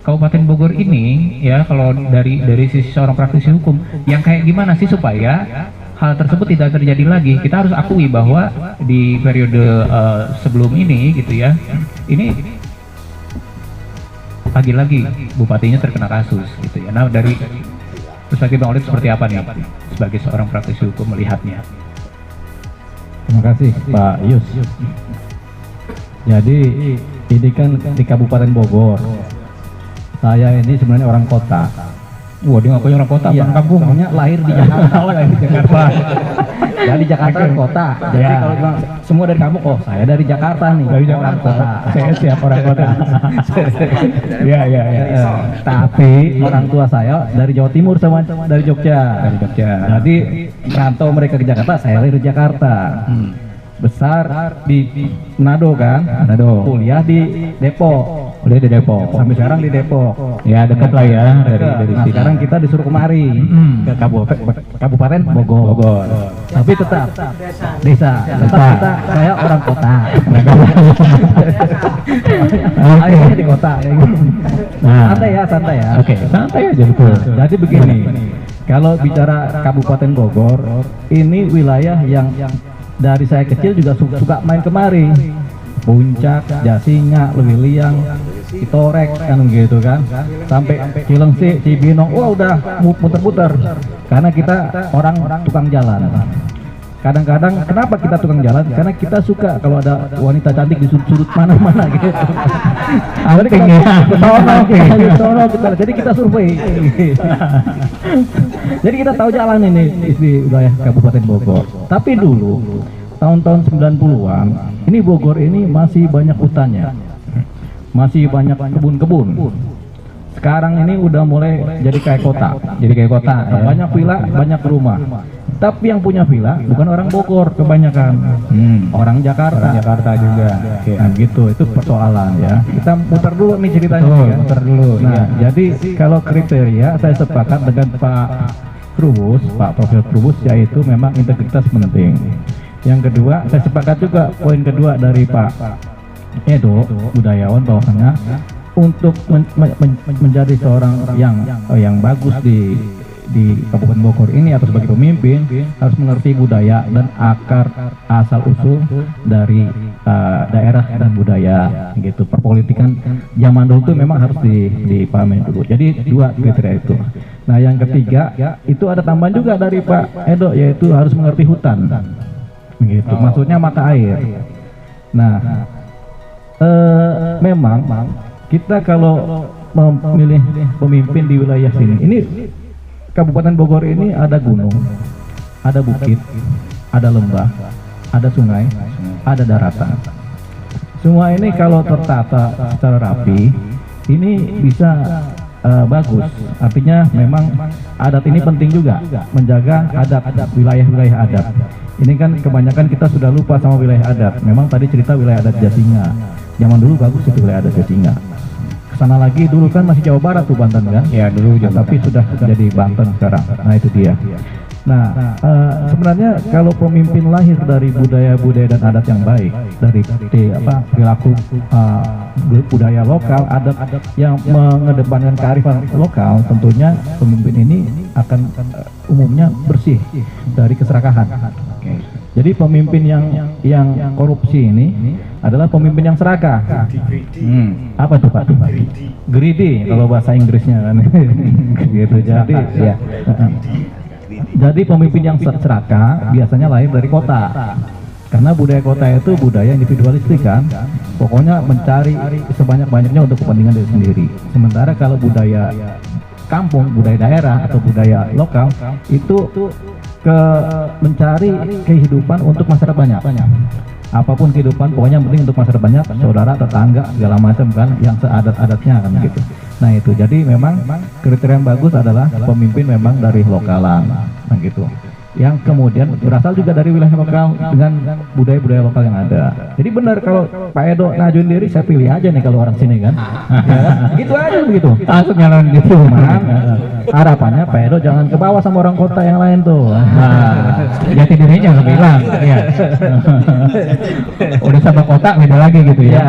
Kabupaten Bogor ini ya, kalau dari sisi seorang praktisi hukum, yang kayak gimana sih supaya hal tersebut tidak terjadi lagi? Kita harus akui bahwa di periode sebelum ini gitu ya, ini lagi-lagi bupatinya terkena kasus gitu ya. Nah, dari perspektif Bang Olid seperti apa nih sebagai seorang praktisi hukum melihatnya? Terima kasih Pak Yus. Jadi ini kan di Kabupaten Bogor. Saya ini sebenarnya orang kota. Wah, dia ngapain orang kota, Iya, orang kampung? pokoknya lahir di Jakarta. Lahir di Jakarta. Jadi Jakarta kan kota. Jadi Ya. kalau bilang semua dari kamu, oh saya dari Jakarta nih. Dari orang Jakarta. kota. Saya siap orang kota. Ya, ya, ya. Tapi orang tua saya dari Jawa Timur sama dari Jogja. Dari Jogja. Jadi rantau mereka ke Jakarta, saya lahir di Jakarta. Besar di Manado kan, Manado. kuliah di Depok. Udah di Depok. Sampai sekarang di Depok. Ya, dekat lah ya dari Nah, sini. sekarang kita disuruh kemari ke Kabupaten Bogor. Bogor. Tapi tetap desa. Tetap saya orang kota. Akhirnya di kota. Ya gitu. Nah. Santai ya. Oke, santai aja betul. Jadi begini, kalau bicara Kabupaten Bogor, ini wilayah yang dari saya kecil juga suka main kemari. Puncak, Jasinga, Lewiliang, Citorek kan gitu kan, sampai Cilengsi, Cibinong, wah udah muter-muter. Karena kita orang tukang jalan. Kadang-kadang kenapa kita tukang jalan? Karena kita suka kalau ada wanita cantik di sudut-sudut mana-mana gitu. Anting ya. Sono kita. Jadi kita survei. Jadi kita tahu jalan ini di wilayah Kabupaten Bogor. Tapi dulu tahun-tahun 90-an, ini Bogor ini masih banyak hutannya. Masih banyak kebun-kebun. Sekarang ini udah mulai jadi kayak kota. Jadi kayak kota ya. Banyak villa, banyak rumah. Tapi yang punya villa bukan orang Bogor kebanyakan. Orang Jakarta. Orang Jakarta juga. Oke. Nah, gitu, itu persoalan ya. Kita muter dulu nih ceritanya. Betul, ya. muter dulu. Nah, Ya. jadi kalau kriteria saya sepakat dengan Pak Trubus, Pak Profesor Trubus, yaitu memang integritas penting. Yang kedua, saya sepakat juga poin kedua dari Pak Edo, budayawan, bahwasanya untuk menjadi seorang yang bagus di Kabupaten Bogor ini atau sebagai pemimpin harus mengerti budaya dan akar asal usul dari daerah dan budaya gitu. Perpolitikan zaman dulu itu memang harus dipahami dulu. Jadi dua kriteria itu. Nah, yang ketiga itu ada tambahan juga dari Pak Edo, yaitu harus mengerti hutan. Begitu. Maksudnya mata air. Nah, memang kita kalau memilih pemimpin di wilayah sini, ini Kabupaten Bogor ini ada gunung, ada bukit, ada lembah, ada sungai, ada daratan. Semua ini kalau tertata secara rapi, ini bisa bagus. Artinya memang adat ini penting juga, menjaga adat, wilayah-wilayah adat. Ini kan kebanyakan kita sudah lupa sama wilayah adat. Memang tadi cerita wilayah adat Jasinga. Zaman dulu bagus itu wilayah adat Jasinga. Kesana lagi dulu kan masih Jawa Barat tuh, Banten kan? Ya, dulu Jawa Tapi sudah jadi Banten sekarang. Nah, itu dia. Nah, sebenarnya kalau pemimpin lahir dari budaya-budaya dan adat yang baik, dari perilaku budaya lokal, adat yang mengedepankan kearifan lokal, tentunya pemimpin ini akan umumnya bersih dari keserakahan. Jadi pemimpin yang korupsi ini adalah pemimpin yang serakah. Apa tuh Pak? Greedy kalau bahasa Inggrisnya kan. Gitu. Jadi ya. Jadi pemimpin yang serakah biasanya lahir dari kota. Karena budaya kota itu budaya individualistik kan. Pokoknya mencari sebanyak-banyaknya untuk kepentingan diri sendiri. Sementara kalau budaya kampung, budaya daerah atau budaya lokal itu mencari kehidupan untuk masyarakat banyak. Apapun kehidupan, pokoknya yang penting untuk masyarakat banyak, saudara, tetangga, segala macam kan, yang seadat-adatnya kan gitu. Nah itu, jadi memang kriteria yang bagus adalah pemimpin memang dari lokalan, nah gitu. Yang kemudian berasal juga dari wilayah lokal dengan budaya-budaya lokal yang ada. Jadi benar kalau Pak Edo ngajuin diri, saya pilih aja nih kalau orang sini kan. Ya, gitu aja begitu. Langsung nyalon gitu. harapannya Pak Edo jangan ke bawah sama orang kota yang lain tuh. Nah, jati dirinya jangan bilang. Ya. Udah sama kota beda lagi gitu ya.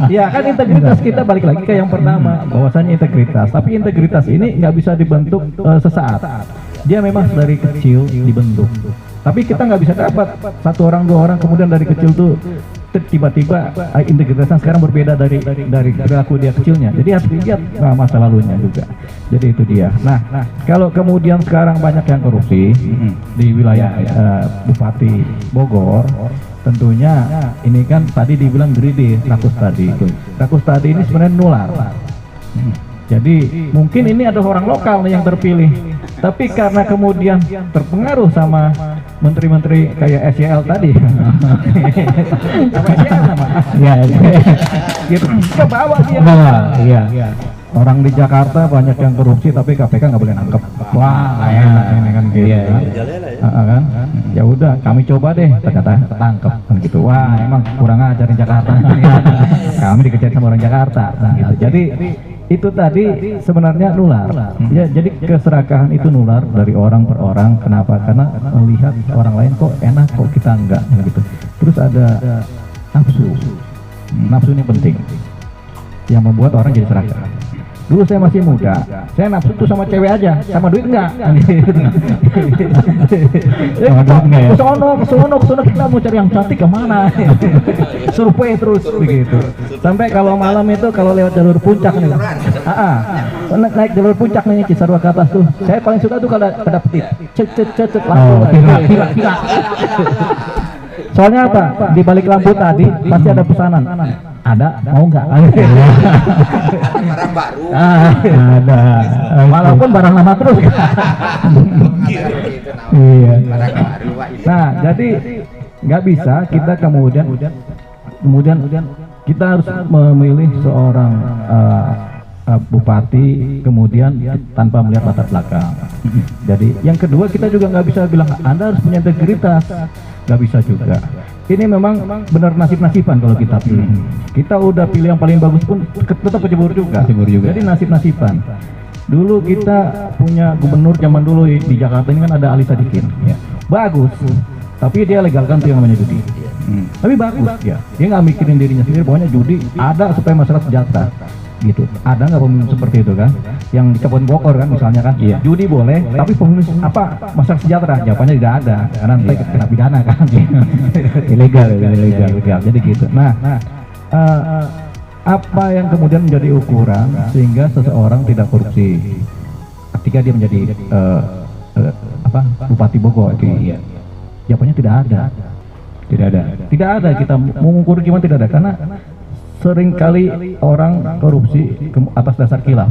Ya kan integritas kita balik lagi ke yang pertama, bahwasanya integritas. Tapi integritas ini nggak bisa dibentuk sesaat. Dia memang dari kecil dibentuk. Tapi kita nggak bisa dapat satu orang dua orang kemudian dari kecil tuh tiba-tiba integritasnya sekarang berbeda dari perilaku dia kecilnya. Jadi harus dilihat masa lalunya juga. Jadi itu dia. Nah, kalau kemudian sekarang banyak yang korupsi di wilayah Bupati Bogor, tentunya ini kan tadi dibilang greedy rakus tadi. Rakus tadi ini sebenarnya nular. Jadi mungkin ini ada orang lokal nih yang terpilih, tapi karena kemudian terpengaruh sama menteri-menteri kayak SYL tadi, sama SYL sama, Ya, gitu, ke bawah dia. iya. Orang di Jakarta banyak yang korupsi, tapi KPK nggak boleh nangkep. Wah, enak ini kan gitu. Iya, Kan? Ya udah, kami coba deh, ternyata ketangkep kan gitu. Wah, emang kurang ajar di Jakarta. Kami dikejar sama orang Jakarta. Nah, gitu. Jadi itu tadi sebenarnya nular. Ya, jadi keserakahan itu nular dari orang per orang. Kenapa? Karena melihat orang lain kok enak, kok kita enggak gitu. Terus ada nafsu. Nafsu ini penting. Yang membuat orang jadi serakah. Dulu saya masih muda, saya nafsu tuh sama cewek aja, sama duit enggak. Sama duit enggak ya? Kesono kita mau cari yang cantik kemana? Survei terus begitu. Sampai kalau malam itu kalau lewat jalur puncak nih, naik jalur puncak nih Cisarua ke atas tuh, saya paling suka tuh kalau ada petit, cet langsung. Kira. Soalnya apa? Di balik lampu tadi pasti ada pesanan. Ada, mau nggak? Barang baru. Ada. Walaupun barang lama terus. Iya. Barang baru, Pak. Nah, jadi nggak bisa kita kemudian kita harus memilih seorang bupati kemudian tanpa melihat latar belakang. Jadi yang kedua kita juga nggak bisa bilang Anda harus punya integritas, nggak bisa juga. Ini memang benar nasib-nasiban kalau kita pilih. Kita udah pilih yang paling bagus pun tetap kecebur juga. Jadi nasib-nasiban. Dulu kita punya gubernur zaman dulu di Jakarta ini kan ada Ali Sadikin. Ya. Bagus. Tapi dia legalkan tuh yang namanya judi. Tapi bagus ya. Dia nggak mikirin dirinya sendiri. Pokoknya judi ada supaya masyarakat sejahtera. Gitu. Ada nggak pemimpin seperti itu kan? Yang di Kabupaten Bogor kan misalnya kan? Iya. Judi boleh, tapi pemimpin apa masyarakat sejahtera? Jawabannya tidak ada, karena nanti kena pidana kan? Ilegal. Jadi gitu. Nah, apa yang kemudian menjadi ukuran sehingga seseorang tidak korupsi ketika dia menjadi Bupati Bogor? Iya. Jawabannya tidak ada. Tidak ada. Kita mengukur gimana tidak ada, karena seringkali orang korupsi atas dasar kilaf.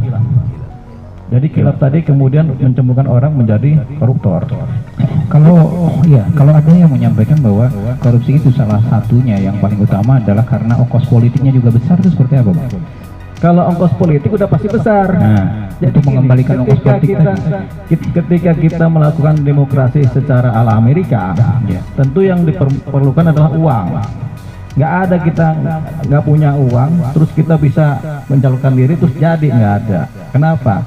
Jadi kilaf tadi kemudian mencemplungkan orang menjadi koruptor. Kalau ada yang menyampaikan bahwa korupsi itu salah satunya yang paling utama adalah karena ongkos politiknya juga besar, itu seperti apa, Pak? Kalau ongkos politik udah pasti besar. Nah, jadi untuk mengembalikan ongkos politik ketika kita melakukan demokrasi secara ala Amerika, tentu yang diperlukan adalah uang. Nggak ada, kita nggak punya uang terus kita bisa mencalonkan diri terus jadi, nggak ada. Kenapa?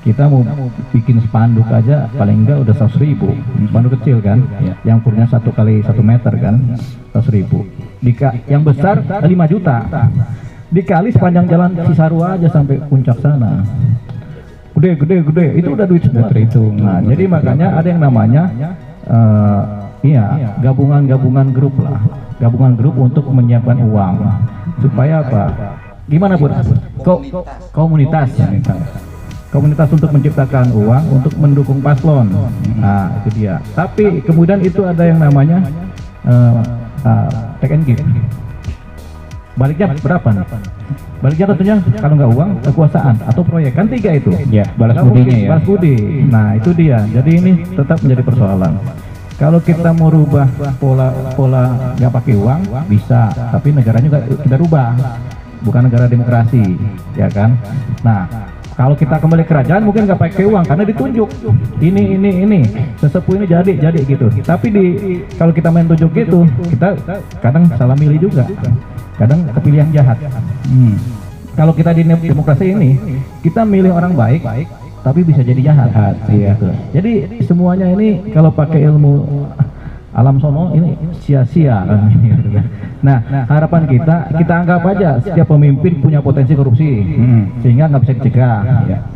Kita mau bikin spanduk aja paling enggak udah 100.000, spanduk kecil kan, yang punya 1 kali 1 meter kan, 100.000. Yang besar 5 juta, dikali sepanjang jalan Cisarua aja sampai puncak sana, gede, itu udah duit semua terhitung. Nah, jadi makanya ada yang namanya gabungan grup lah. Gabungan grup untuk menyiapkan uang supaya apa? Gimana Bud? Komunitas untuk menciptakan uang untuk mendukung paslon. Nah, itu dia. Tapi kemudian itu ada yang namanya take and give. Baliknya berapa nih? Baliknya tentunya kalau nggak uang, kekuasaan atau proyek, kan 3 itu. Ya, balas budinya ya. Balas budi. Nah, itu dia. Jadi ini tetap menjadi persoalan. Kalau kita mau rubah pola nggak pakai uang bisa, tapi negaranya juga kita rubah, bukan negara demokrasi, ya kan? Nah, kalau kita kembali kerajaan mungkin nggak pakai uang karena ditunjuk, ini sesepuh ini jadi gitu. Tapi kalau kita main tunjuk gitu, kita kadang salah milih juga, kadang kepilih yang jahat. Kalau kita di demokrasi ini, kita milih orang baik, tapi bisa jadi jahat. Iya. Gitu. Jadi semuanya ini kalau pakai ilmu alam sono ini sia-sia kan. Nah, harapan kita anggap aja setiap pemimpin punya potensi korupsi, sehingga nggak bisa dicegah.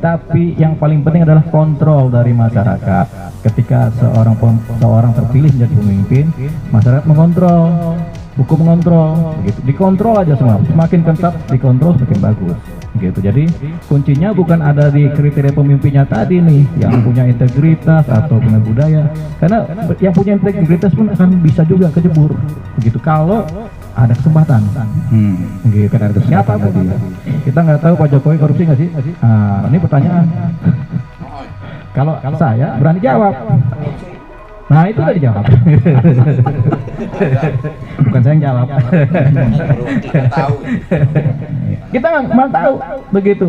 Tapi yang paling penting adalah kontrol dari masyarakat. Ketika seorang terpilih menjadi pemimpin, masyarakat mengontrol, hukum mengontrol, gitu. Dikontrol aja semua. Semakin ketat dikontrol semakin bagus. Gitu. Jadi kuncinya bukan ada di kriteria pemimpinnya tadi nih, yang punya integritas atau punya budaya, karena yang punya integritas pun akan bisa juga kejebur begitu kalau ada kesempatan. Gitu. Siapa pun kita nggak tahu Pak Jokowi korupsi nggak sih? Ini pertanyaan. Kalau saya berani jawab. Nah itu udah dijawab. Bukan saya yang jawab. Kita nggak tahu begitu.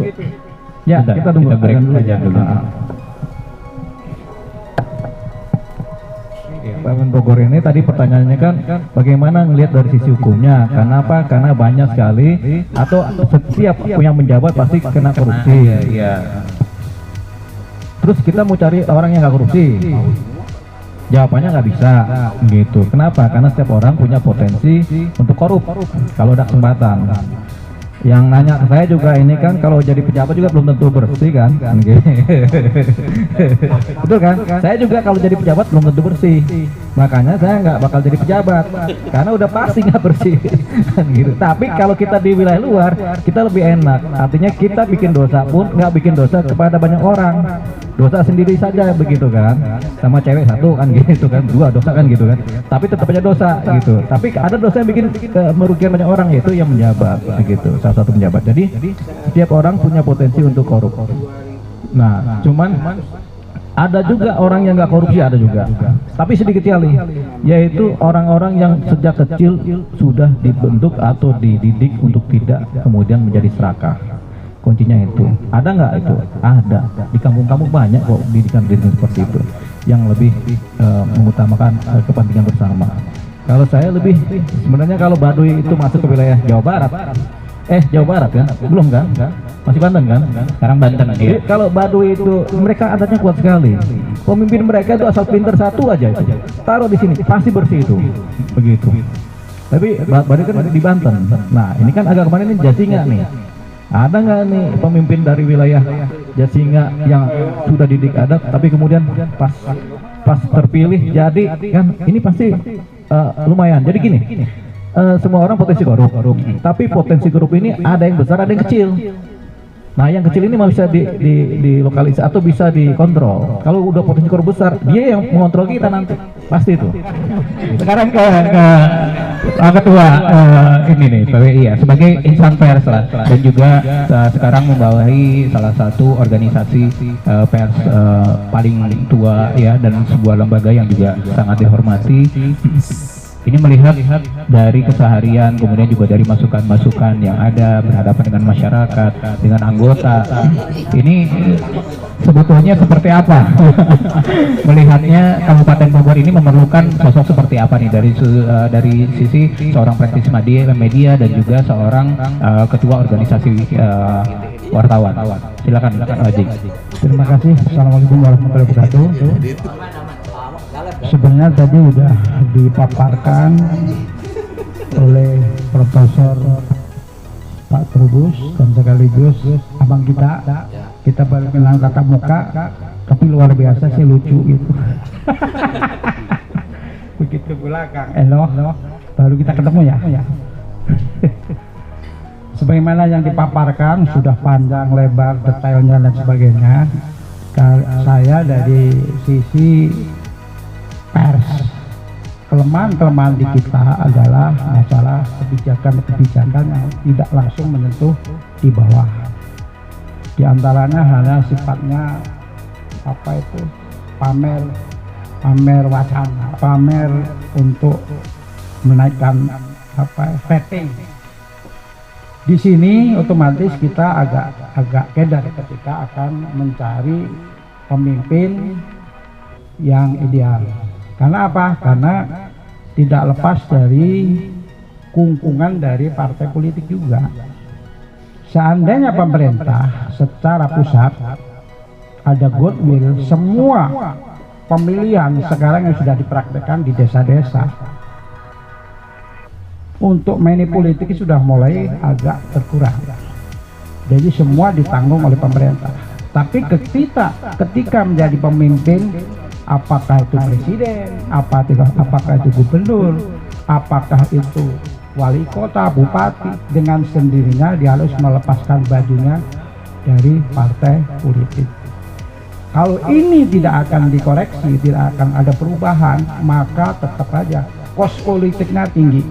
Ya kita tunggu break dulu aja dulu. Pak Bogor ini tadi pertanyaannya kan bagaimana ngelihat dari sisi hukumnya? Karena apa? Karena banyak sekali atau setiap yang menjabat pasti kena korupsi. Terus kita mau cari orang yang nggak korupsi. Jawabannya nggak bisa, gitu. Kenapa? Karena setiap orang punya potensi untuk korup kalau ada kesempatan. Yang nanya ke saya juga ini kan kalau jadi pejabat juga belum tentu bersih kan? Betul kan? Saya juga kalau jadi pejabat belum tentu bersih. Makanya saya nggak bakal jadi pejabat karena udah pasti nggak bersih. Gitu. Tapi kalau kita di wilayah luar kita lebih enak. Artinya kita bikin dosa pun nggak bikin dosa kepada banyak orang. Dosa sendiri saja begitu kan, sama cewek satu kan gitu kan, 2 dosa kan gitu kan, tapi tetap aja dosa gitu. Tapi ada dosa yang bikin merugikan banyak orang, yaitu yang menjabat begitu, salah satu menjabat. Jadi setiap orang punya potensi untuk korup. Nah cuman ada juga orang yang nggak korupsi, ada juga, tapi sedikit kali, yaitu orang-orang yang sejak kecil sudah dibentuk atau dididik untuk tidak kemudian menjadi serakah. Kuncinya itu ada nggak itu? Ada. Di kampung-kampung banyak kok didikan-didikan seperti itu yang lebih mengutamakan kepentingan bersama. Kalau saya lebih sebenarnya kalau Baduy itu masuk ke wilayah Jawa Barat, Jawa Barat kan? Belum kan? Masih Banten kan? Sekarang Banten Jadi kalau Baduy itu mereka adatnya kuat sekali. Pemimpin mereka itu asal pinter satu aja itu. Taruh di sini pasti bersih itu. Begitu. Tapi Baduy kan di Banten. Nah ini kan agak kemarin ini Jasinga nih. Ada nggak nih pemimpin dari wilayah Jasinga yang sudah didik adat tapi kemudian pas terpilih jadi kan ini pasti lumayan. Jadi gini, semua orang potensi korup, tapi potensi korup ini ada yang besar ada yang kecil. Nah yang kecil ini bisa dilokalisasi atau bisa dikontrol. Kalau udah potensi korup besar, dia yang mengontrol kita nanti pasti itu. Sekarang ke ketua ini nih PWI ya, sebagai insan pers lah, dan juga sekarang membawahi salah satu organisasi pers paling tua ya, dan sebuah lembaga yang juga sangat dihormati. Ini melihat dari keseharian, kemudian juga dari masukan-masukan yang ada berhadapan dengan masyarakat, dengan anggota. Ini sebetulnya seperti apa? Melihatnya Kabupaten Bogor ini memerlukan sosok seperti apa nih dari sisi seorang praktis media dan juga seorang ketua organisasi wartawan. Silakan Haji. Terima kasih. Assalamualaikum warahmatullahi wabarakatuh. Sebenarnya tadi sudah dipaparkan oleh Profesor Pak Trubus dan sekaligus abang kita baru kenal tatap muka, tapi luar biasa sih, lucu gitu. Begitu pula Kang Elo, baru kita ketemu ya. Sebagaimana yang dipaparkan sudah panjang lebar detailnya dan sebagainya. Saya dari sisi pers, kelemahan di kita adalah masalah kebijakan yang tidak langsung menyentuh di bawah. Di antaranya hanya sifatnya pamer wacana, pamer untuk menaikkan rating. Di sini otomatis kita agak keder ketika akan mencari pemimpin yang ideal. Karena apa? Karena tidak lepas dari kungkungan dari partai politik juga. Seandainya pemerintah secara pusat ada goodwill, semua pemilihan sekarang yang sudah dipraktekkan di desa-desa untuk money politik sudah mulai agak berkurang. Jadi semua ditanggung oleh pemerintah. Tapi ketika menjadi pemimpin, apakah itu presiden, apakah itu gubernur, apakah itu wali kota, bupati, dengan sendirinya dia harus melepaskan bajunya dari partai politik. Kalau ini tidak akan dikoreksi, tidak akan ada perubahan, maka tetap aja kos politiknya tinggi.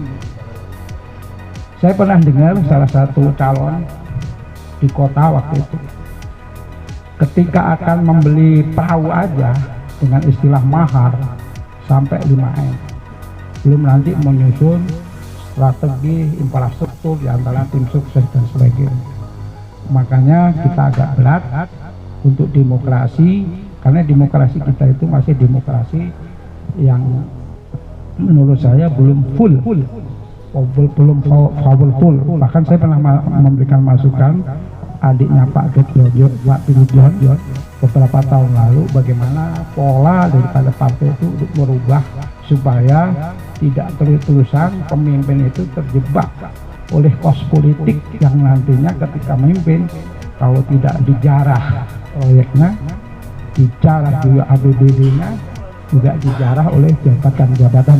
Saya pernah dengar salah satu calon di kota waktu itu, ketika akan membeli perahu aja dengan istilah mahar sampai 5M, belum nanti menyusun strategi infrastruktur di antara tim sukses dan sebagainya. Makanya kita agak berat untuk demokrasi, karena demokrasi kita itu masih demokrasi yang menurut saya belum belum powerful. Bahkan saya pernah memberikan masukan adiknya Pak Jojo, Pak Jojo beberapa tahun lalu, bagaimana pola daripada partai itu untuk merubah supaya tidak terus-terusan pemimpin itu terjebak oleh kos politik yang nantinya ketika memimpin kalau tidak dijarah proyeknya, dijarah juga APBD-nya, juga dijarah oleh jabatan-jabatan.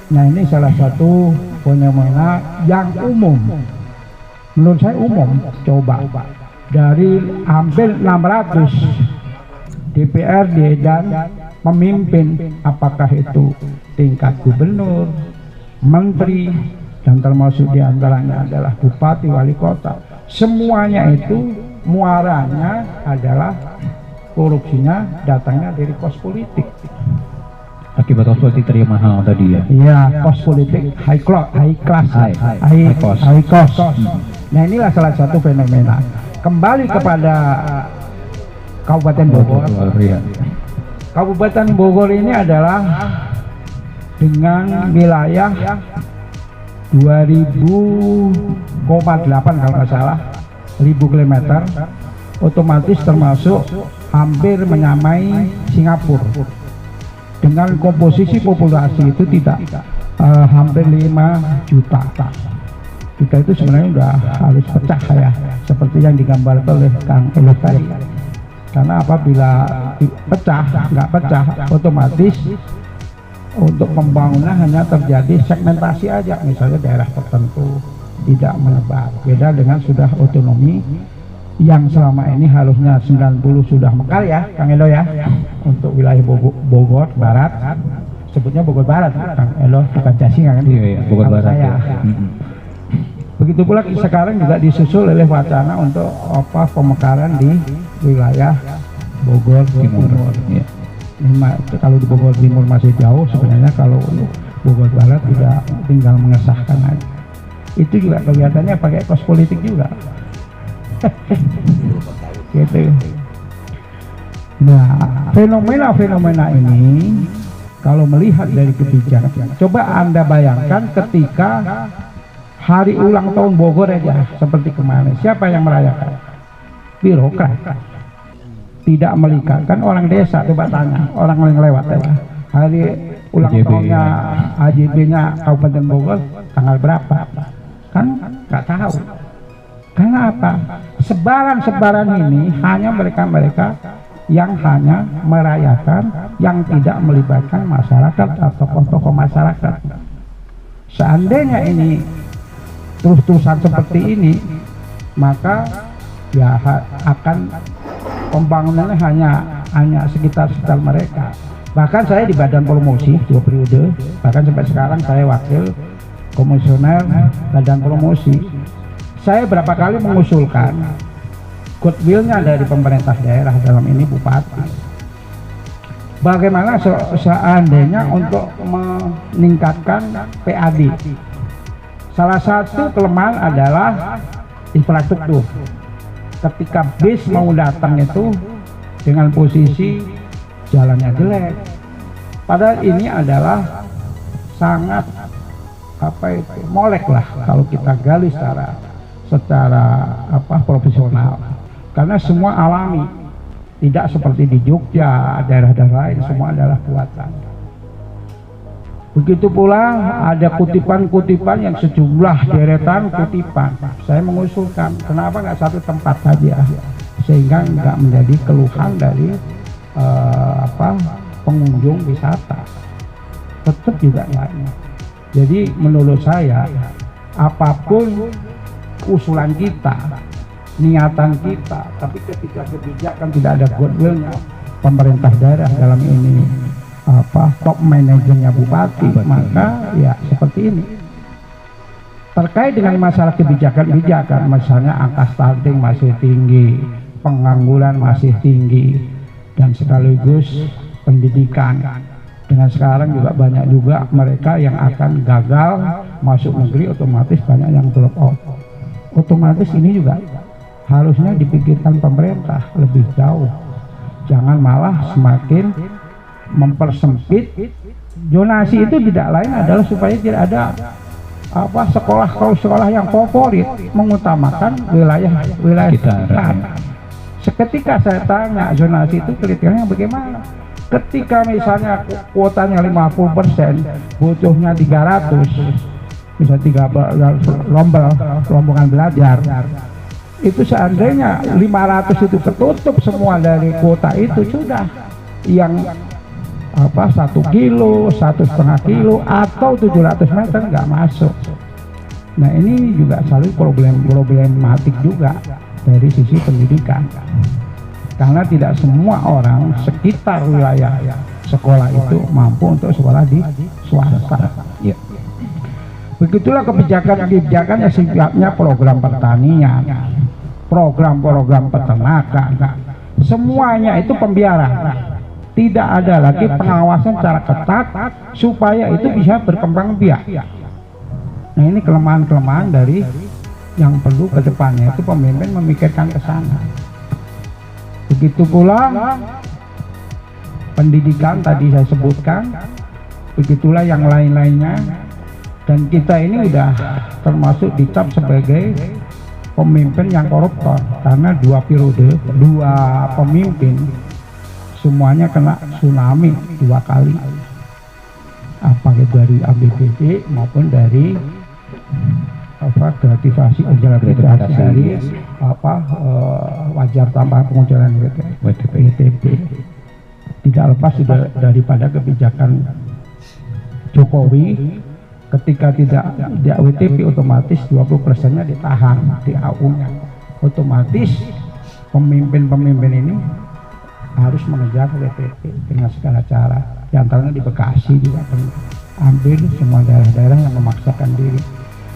Nah, ini salah satu fenomena yang umum. Menurut saya umum. Coba dari hampir 600 DPRD dan pemimpin, apakah itu tingkat gubernur, menteri, dan termasuk diantaranya adalah bupati, wali kota, semuanya itu muaranya adalah korupsinya datangnya dari kos politik. Akibat kos politik tadi yang mahal tadi ya. Iya, kos politik high class. Nah, inilah salah satu fenomena. Kembali kepada Kabupaten Bogor. Kabupaten Bogor ini adalah dengan wilayah 2000,8 kalau nggak salah 1000 km, otomatis termasuk hampir menyamai Singapura. Dengan komposisi populasi itu tidak hampir 5 juta. Kita itu sebenarnya udah harus pecah ya, seperti yang digambarkan oleh Kang Elo tadi. Karena apabila nggak pecah, otomatis untuk pembangunan hanya terjadi segmentasi aja, misalnya daerah tertentu tidak menyebar. Beda dengan sudah otonomi yang selama ini harusnya 90 sudah mekar ya, Kang Elo ya, untuk wilayah Bogor Barat, sebutnya Bogor Barat, Kang Elo, bukan Jasinga kan? Iya, Bogor Barat. Saya. Begitu pula sekarang juga disusul oleh wacana untuk pemekaran di wilayah Bogor Timur. Ya. Kalau di Bogor Timur masih jauh sebenarnya, kalau Bogor Barat tidak tinggal mengesahkan aja. Itu juga kelihatannya pakai kos politik juga. Gitu. Nah, fenomena ini kalau melihat dari kebijakan, coba Anda bayangkan ketika hari ulang tahun Bogor aja seperti kemarin, siapa yang merayakan? Birokrat. Tidak melibatkan orang desa. Coba tanya orang yang lewat ya, hari ulang tahunnya AJB-nya Kabupaten Bogor tanggal berapa? Kan nggak tahu. Karena apa? Sebaran-sebaran ini hanya mereka-mereka yang hanya merayakan, yang tidak melibatkan masyarakat atau tokoh-tokoh masyarakat. Seandainya ini terus-terusan seperti ini, maka ya akan pembangunannya hanya sekitar mereka. Bahkan saya di Badan Promosi 2 periode, bahkan sampai sekarang saya wakil komisioner Badan Promosi. Saya berapa kali mengusulkan goodwill-nya dari pemerintah daerah, dalam ini bupati. Bagaimana seandainya untuk meningkatkan PAD? Salah satu kelemahan adalah infrastruktur. Ketika bis mau datang itu dengan posisi jalannya jelek. Padahal ini adalah sangat molek lah kalau kita gali secara profesional, karena semua alami. Tidak seperti di Jogja, daerah-daerah lain semua adalah buatan. Begitu pula ada kutipan-kutipan yang sejumlah deretan kutipan. Saya mengusulkan, kenapa nggak satu tempat saja, sehingga nggak menjadi keluhan dari pengunjung wisata. Tetap juga lain. Jadi menurut saya, apapun usulan kita, niatan kita, tapi ketika kebijakan tidak ada goodwill-nya pemerintah daerah dalam ini, top manajernya bupati, maka ya seperti ini. Terkait dengan masalah kebijakan-kebijakan, misalnya angka stunting masih tinggi, pengangguran masih tinggi, dan sekaligus pendidikan. Dengan sekarang juga banyak juga mereka yang akan gagal masuk negeri, otomatis banyak yang drop out. Otomatis ini juga harusnya dipikirkan pemerintah lebih jauh. Jangan malah semakin mempersempit. Zonasi itu tidak lain adalah supaya tidak ada sekolah yang favorit, mengutamakan wilayah sekitar. Seketika saya tanya zonasi itu kriterianya bagaimana? Ketika misalnya kuotanya 50%, butuhnya 300, bisa 3 rombongan belajar, itu seandainya 500 itu ketutup semua dari kuota itu, sudah yang 1 kilo, 1,5 kilo atau 700 meter nggak masuk. Nah ini juga selalu problematik juga dari sisi pendidikan, karena tidak semua orang sekitar wilayah sekolah itu mampu untuk sekolah di swasta. Ya. Begitulah kebijakan-kebijakan yang sifatnya program pertanian, program-program peternakan, semuanya itu pembiaran. Tidak ada lagi pengawasan secara ketat supaya itu bisa berkembang biak. Nah ini kelemahan-kelemahan dari yang perlu ke depannya, itu pemimpin memikirkan ke sana. Begitu pula pendidikan tadi saya sebutkan, begitulah yang lain-lainnya. Dan kita ini udah termasuk dicap sebagai pemimpin yang koruptor, karena 2 periode, 2 pemimpin semuanya kena tsunami 2 kali, apakah dari APBD maupun dari gratisasi dari wajar tambahan penguncilan WTP. Tidak lepas daripada kebijakan Jokowi, ketika tidak WTP otomatis 20%-nya ditahan di AU-nya. Otomatis pemimpin-pemimpin ini harus mengejar WTP dengan segala cara. Di antaranya di Bekasi juga ambil semua daerah-daerah yang memaksakan diri.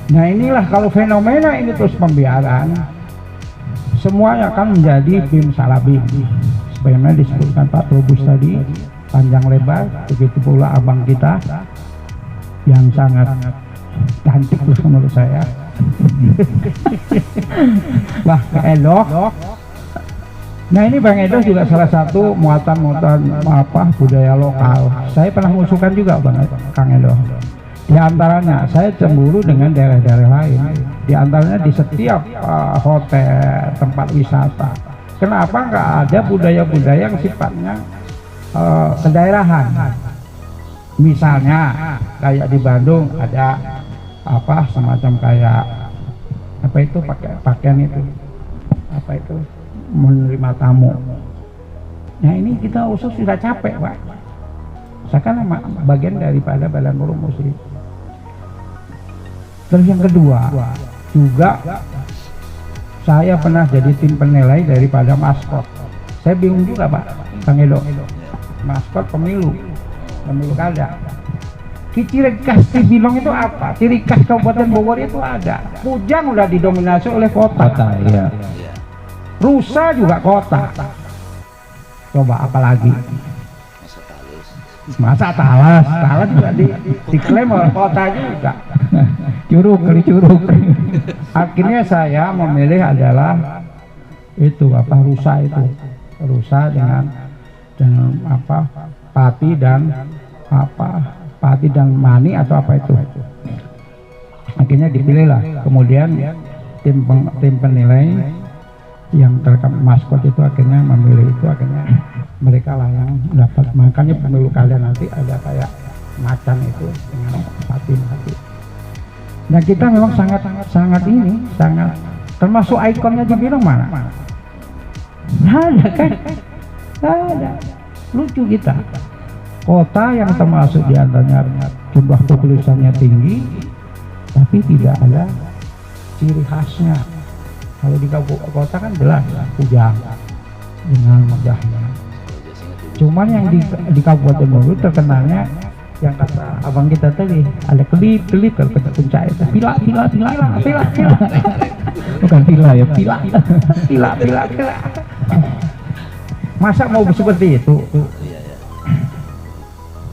Nah inilah kalau fenomena ini terus pembiaran, semuanya akan menjadi bim salah bim. Sebagaimana disebutkan Pak Trubus tadi, panjang lebar. Begitu pula abang kita yang sangat cantik menurut saya, Wah Edo. Nah ini Bang Edo juga salah satu muatan budaya lokal. Saya pernah mengusulkan juga Kang Edo. Di antaranya saya cemburu dengan daerah-daerah lain. Di antaranya di setiap hotel, tempat wisata. Kenapa nggak ada budaya-budaya yang sifatnya kedaerahan? Misalnya kayak di Bandung ada semacam kayak pakaian itu menerima tamu. Nah ini kita usus sudah capek Pak. Sekarang bagian daripada badan promosi. Terus yang kedua juga saya pernah jadi tim penilai daripada maskot. Saya bingung juga Pak Kang Edo, maskot pemilu kada. Ciri khas Cibinong itu apa? Ciri khas Kabupaten Bogor itu ada. Pujang udah didominasi oleh kota. Iya. Rusa juga kota. Coba apalagi? Masa Talas juga diklaim oleh kota juga. Curug. Akhirnya saya memilih adalah itu rusa itu. Rusa dengan Pati dan Mani atau apa itu. Akhirnya dipilihlah. Kemudian tim penilai yang terkait maskot itu akhirnya memilih itu, akhirnya yang dapat, makanya pemilu kalian nanti ada kayak macan itu dengan mati. Nah kita memang sangat ini, sangat termasuk ikonnya dibilang mana? Nggak ada kan? Nggak ada. Lucu kita. Kota yang termasuk di antaranya jumlah populasinya tinggi, tapi tidak ada ciri khasnya. Kalau di kota kan jelas Kujang dengan megahnya. Cuman yang di Kabupaten Bogor terkenalnya yang kata abang kita tadi, ada kelip kalau ke puncak itu pila. Bukan pila ya, pila. Masa mau seperti itu?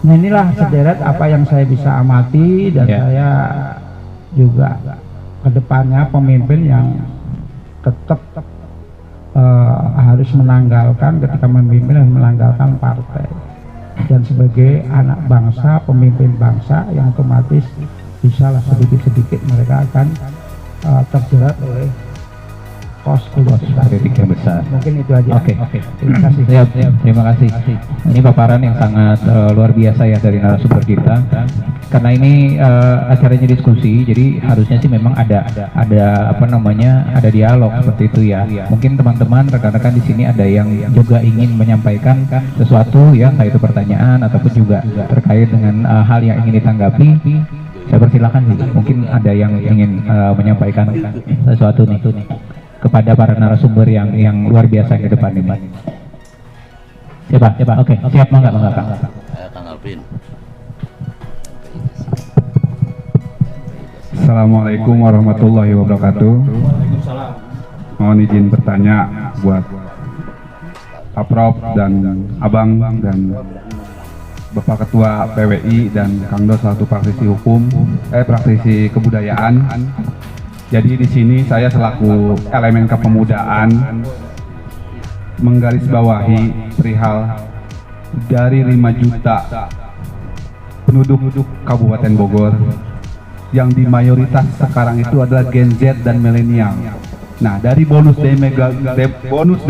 Nah inilah sederet apa yang saya bisa amati, dan saya juga kedepannya pemimpin yang tetap harus menanggalkan, ketika memimpin harus menanggalkan partai, dan sebagai anak bangsa, pemimpin bangsa yang otomatis bisalah sedikit-sedikit mereka akan terjerat oleh kritik yang besar. Mungkin itu aja. Oke. Terima kasih. Siap. Terima kasih. Ini paparan yang sangat luar biasa ya dari narasumber kita. Karena ini acaranya diskusi, jadi harusnya sih memang ada ada dialog seperti itu ya. Mungkin teman-teman rekan-rekan di sini ada yang juga ingin menyampaikan sesuatu ya, entah itu pertanyaan ataupun juga terkait dengan hal yang ingin ditanggapi. Saya persilakan sih. Mungkin ada yang ingin menyampaikan sesuatu nih kepada para narasumber yang luar biasa di depan ini. Siapa? Oke, siap, mangga Kang. Kang Alvin. Assalamualaikum warahmatullahi wabarakatuh. Mohon izin bertanya buat Pak Prof dan Abang dan Bapak Ketua PWI dan Kang Dos selaku praktisi kebudayaan. Jadi di sini saya selaku elemen kepemudaan menggarisbawahi perihal dari 5 juta penduduk Kabupaten Bogor yang di mayoritas sekarang itu adalah Gen Z dan milenial. Nah, dari bonus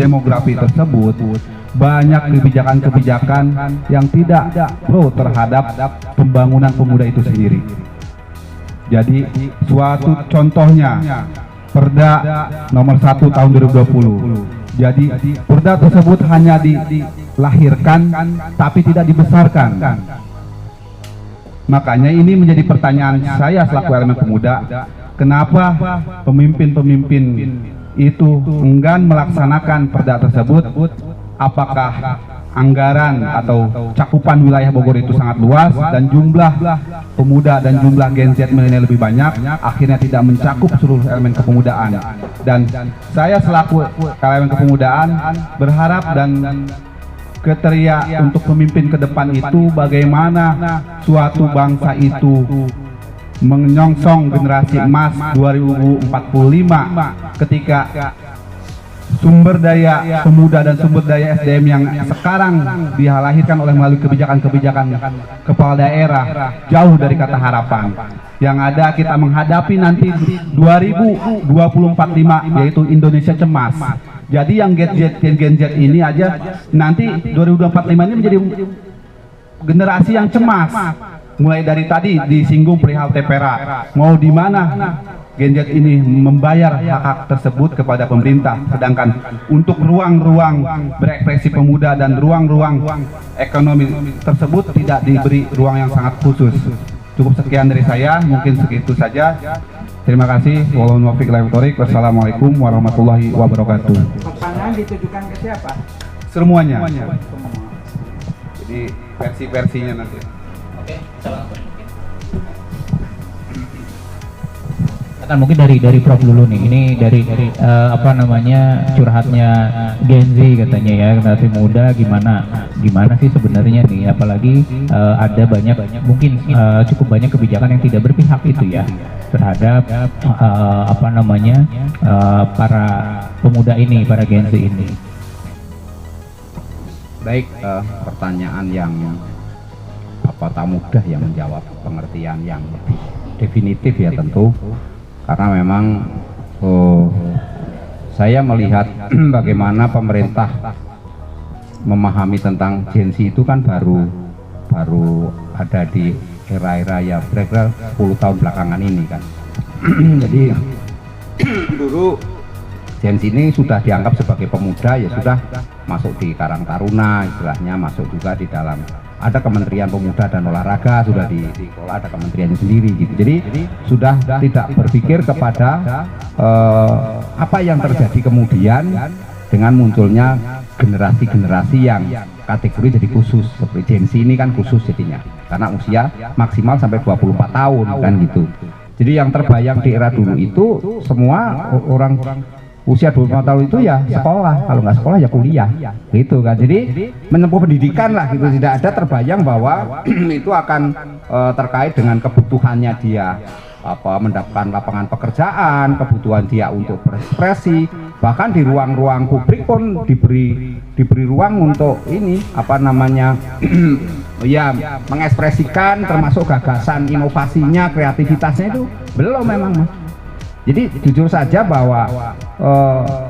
demografi tersebut banyak kebijakan-kebijakan yang tidak pro terhadap pembangunan pemuda itu sendiri. Jadi suatu contohnya Perda nomor 1 tahun 2020. Jadi perda tersebut hanya dilahirkan tapi tidak dibesarkan. Makanya ini menjadi pertanyaan saya selaku elemen pemuda, kenapa pemimpin-pemimpin itu enggan melaksanakan perda tersebut? Apakah anggaran atau cakupan wilayah Bogor itu sangat luas dan jumlah pemuda dan jumlah Gen Z milenial lebih banyak, akhirnya tidak mencakup seluruh elemen kepemudaan. Dan saya selaku elemen kepemudaan berharap dan kriteria untuk pemimpin ke depan itu bagaimana suatu bangsa itu menyongsong generasi emas 2045 ketika sumber daya pemuda dan sumber daya SDM yang sekarang dilahirkan oleh melalui kebijakan-kebijakan kepala daerah jauh dari kata harapan. Yang ada kita menghadapi nanti 2045 yaitu Indonesia cemas. Jadi yang Gen Z ini aja nanti 2045 ini menjadi generasi yang cemas. Mulai dari tadi disinggung perihal TPRA, mau di mana Gen Z ini membayar hak-hak tersebut kepada pemerintah, sedangkan untuk ruang-ruang berekspresi pemuda dan ruang-ruang ekonomi tersebut tidak diberi ruang yang sangat khusus. Cukup sekian dari saya, mungkin segitu saja. Terima kasih. Wassalamualaikum warahmatullahi wabarakatuh. Pertanyaan ditujukan ke siapa? Semuanya. Jadi versi-versinya nanti. Kan mungkin dari Prof dulu nih. Ini dari curhatnya Gen Z katanya ya, generasi muda gimana sih sebenarnya nih, apalagi ada mungkin cukup banyak kebijakan yang tidak berpihak itu ya terhadap para pemuda ini, para Gen Z ini. Baik, pertanyaan yang tak mudah yang menjawab, pengertian yang lebih definitif ya tentu. Karena memang saya melihat bagaimana pemerintah memahami tentang Gen Z itu kan baru ada di era-era ya kira-kira 10 tahun belakangan ini kan. Jadi dulu Gen Z ini sudah dianggap sebagai pemuda, ya sudah masuk di Karang Taruna istilahnya, masuk juga di dalam ada Kementerian Pemuda dan Olahraga, sudah dikelola, ada kementeriannya sendiri gitu. Jadi sudah tidak berpikir kepada apa yang terjadi kemudian dengan munculnya generasi-generasi yang kategori jadi khusus, seperti Gen Z ini kan khusus jadinya karena usia maksimal sampai 24 tahun kan gitu. Jadi yang terbayang di era dulu itu semua orang usia 25 tahun itu ya sekolah, kalau nggak sekolah ya kuliah gitu kan. Jadi menempuh pendidikan lah gitu, tidak ada terbayang bahwa itu akan terkait dengan kebutuhannya dia mendapatkan lapangan pekerjaan, kebutuhan dia untuk berekspresi, bahkan di ruang-ruang publik pun diberi ruang untuk ini ya mengekspresikan termasuk gagasan inovasinya, kreativitasnya itu belum memang Mas. Jadi jujur saja bahwa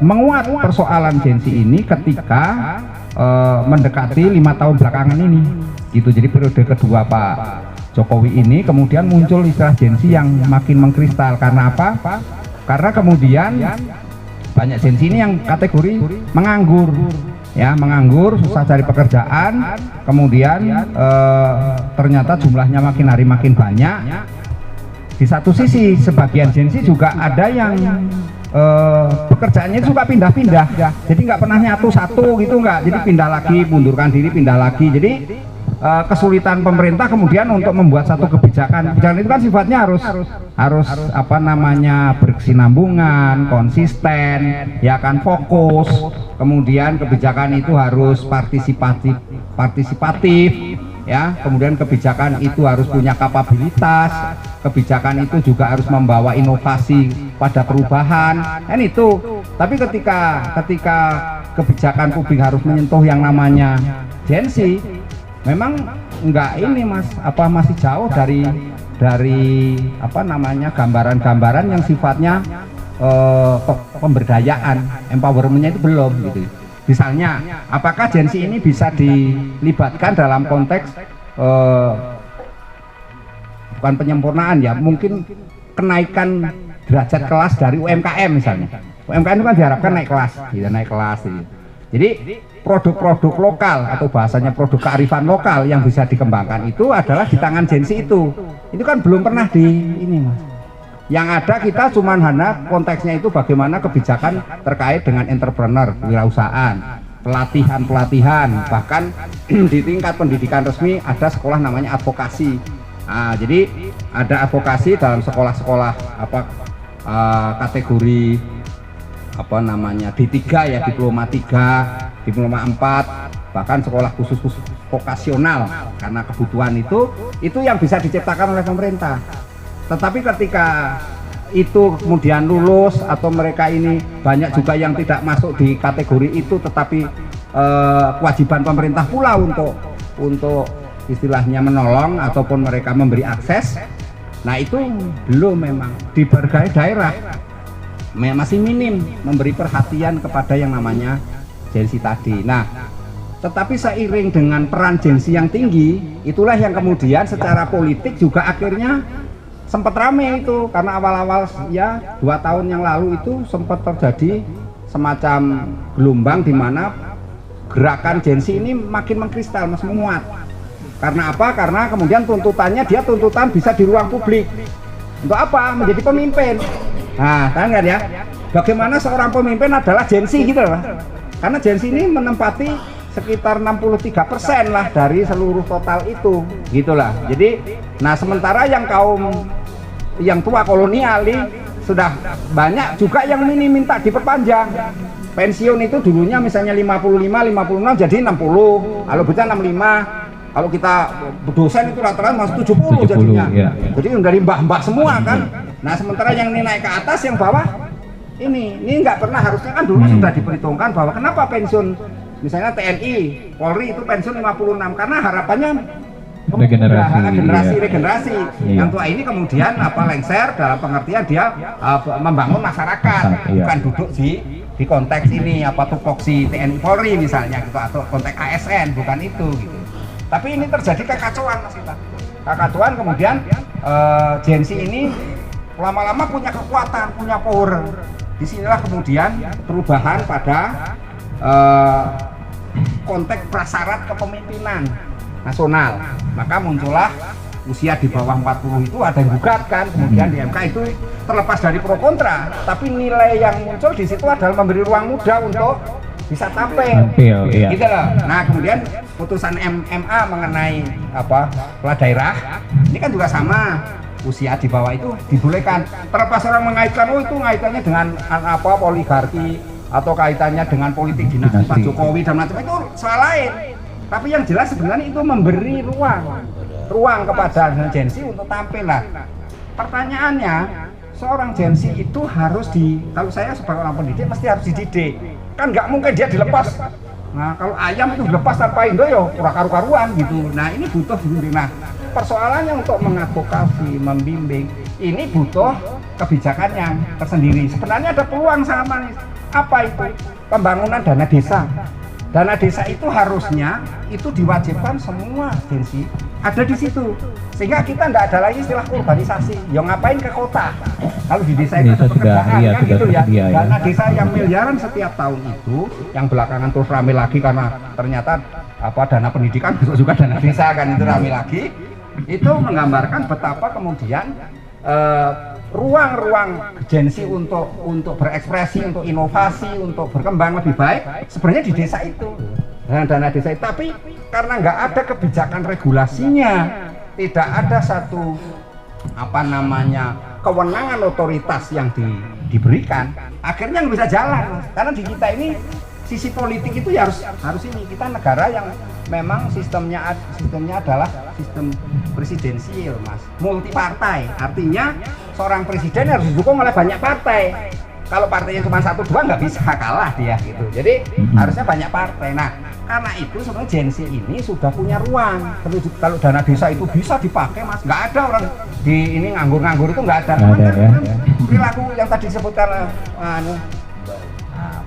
menguat persoalan Gen Z ini ketika mendekati 5 tahun belakangan ini gitu. Jadi periode kedua Pak Jokowi ini kemudian muncul istilah Gen Z yang makin mengkristal. Karena apa? Karena kemudian banyak Gen Z ini yang kategori menganggur, ya menganggur, susah cari pekerjaan, kemudian ternyata jumlahnya makin hari makin banyak. Di satu sisi sebagian Gen Z juga ada yang pekerjaannya suka pindah-pindah, jadi nggak pernah nyatu satu gitu, nggak, jadi pindah lagi, mundurkan diri, pindah lagi. Jadi kesulitan pemerintah kemudian untuk membuat satu kebijakan itu kan sifatnya harus berkesinambungan, konsisten, ya kan, fokus. Kemudian kebijakan itu harus partisipatif, ya. Kemudian kebijakan itu harus punya kapabilitas. Kebijakan itu juga harus membawa inovasi pada perubahan. Kan itu. Tapi ketika kebijakan publik harus menyentuh yang namanya Gen Z, memang enggak ini Mas, masih jauh dari gambaran-gambaran yang sifatnya pemberdayaan, empowermentnya itu belum gitu. Misalnya, apakah Gen Z ini bisa dilibatkan dalam konteks bukan penyempurnaan ya, mungkin kenaikan derajat kelas dari UMKM misalnya. UMKM itu kan diharapkan naik kelas gitu. Jadi produk-produk lokal atau bahasanya produk kearifan lokal yang bisa dikembangkan itu adalah di tangan Gen Z itu kan belum pernah di ini Mas. Yang ada kita cuman hanya konteksnya itu bagaimana kebijakan terkait dengan entrepreneur, wirausahaan, pelatihan, bahkan di tingkat pendidikan resmi ada sekolah namanya advokasi. Nah, jadi ada advokasi dalam sekolah-sekolah kategori D3 ya, diploma 3, diploma 4, bahkan sekolah khusus vokasional karena kebutuhan itu yang bisa diciptakan oleh pemerintah. Tetapi ketika itu kemudian lulus atau mereka ini banyak juga yang tidak masuk di kategori itu, tetapi kewajiban pemerintah pula untuk istilahnya menolong ataupun mereka memberi akses. Nah itu belum, memang di berbagai daerah masih minim memberi perhatian kepada yang namanya Gen Z tadi. Nah tetapi seiring dengan peran Gen Z yang tinggi, itulah yang kemudian secara politik juga akhirnya sempat rame itu, karena awal-awal ya 2 tahun yang lalu itu sempat terjadi semacam gelombang di mana gerakan Gen Z ini makin mengkristal, mas, menguat. Karena apa? Karena kemudian tuntutannya tuntutan bisa di ruang publik. Untuk apa? Menjadi pemimpin. Nah, tahu nggak ya? Bagaimana seorang pemimpin adalah Gen Z gitu loh. Karena Gen Z ini menempati sekitar 63% lah dari seluruh total itu, gitulah. Jadi, nah sementara yang kaum yang tua kolonial ini sudah banyak juga yang minta diperpanjang. Pensiun itu dulunya misalnya 55, 56 jadi 60, kalau bisa 65. Kalau kita dosen itu rata-rata masuk 70 jadinya. Ya. Jadi dari mbah-mbah semua kan. Nah sementara yang ini naik ke atas, yang bawah ini nggak pernah, harusnya kan dulu sudah diperhitungkan bahwa kenapa pensiun misalnya TNI, Polri itu pensiun 56 karena harapannya regenerasi. Iya. Yang tua ini kemudian lengser dalam pengertian dia membangun masyarakat, bukan duduk di di konteks ini apa tupoksi TNI Polri misalnya gitu, atau konteks ASN, bukan itu gitu. Tapi ini terjadi kekacauan Mas Ita. Kekacauan, kemudian Gen Z ini lama-lama punya kekuatan, punya power. Disinilah kemudian perubahan pada konteks prasyarat kepemimpinan nasional. Maka muncullah usia di bawah 40 itu ada yang gugat kan, kemudian di MK itu terlepas dari pro kontra, tapi nilai yang muncul di situ adalah memberi ruang muda untuk bisa tampil, iya. gitu loh. Nah kemudian putusan MA mengenai apa kepala daerah ini kan juga sama, usia di bawah itu dibolehkan, terlepas orang mengaitkan itu kaitannya dengan apa poligarki atau kaitannya dengan politik dinasti Pak Jokowi dan macam itu soal lain. Tapi yang jelas sebenarnya itu memberi ruang kepada Gen Z untuk tampil lah. Pertanyaannya, seorang Gen Z itu harus kalau saya sebagai orang pendidik mesti harus dididik. Kan nggak mungkin dia dilepas. Nah kalau ayam itu dilepas tanpa indo ya kurang karu-karuan gitu. Nah ini butuh bimbing. Nah persoalannya untuk mengadvokasi, membimbing, ini butuh kebijakan yang tersendiri. Sebenarnya ada peluang sama nih. Apa itu? Pembangunan dana desa. Dana desa itu harusnya itu diwajibkan semua Gen Z ada di situ, sehingga kita tidak ada lagi istilah urbanisasi. Yang ngapain ke kota? Kalau di desa itu ada pekerjaan kan gitu ya. Dana desa yang miliaran setiap tahun itu, yang belakangan terus rame lagi karena ternyata apa dana pendidikan juga dana desa kan itu rame lagi. Itu menggambarkan betapa kemudian ruang-ruang Gen Z untuk berekspresi, untuk inovasi, untuk berkembang lebih baik sebenarnya di desa itu, dana desa itu. Tapi karena nggak ada kebijakan regulasinya, tidak ada satu apa namanya kewenangan otoritas yang diberikan, akhirnya nggak bisa jalan. Karena di kita ini sisi politik itu ya harus ini, kita negara yang memang sistemnya adalah sistem presidensial Mas, multi partai, artinya seorang presiden harus didukung oleh banyak partai. Kalau partainya cuma 1-2 nggak bisa kalah dia gitu, jadi harusnya banyak partai. Nah karena itu sebenarnya Gen Z ini sudah punya ruang. Kalau dana desa itu bisa dipakai Mas, nggak ada orang di ini nganggur-nganggur itu nggak ada. Perilaku yang tadi disebutkan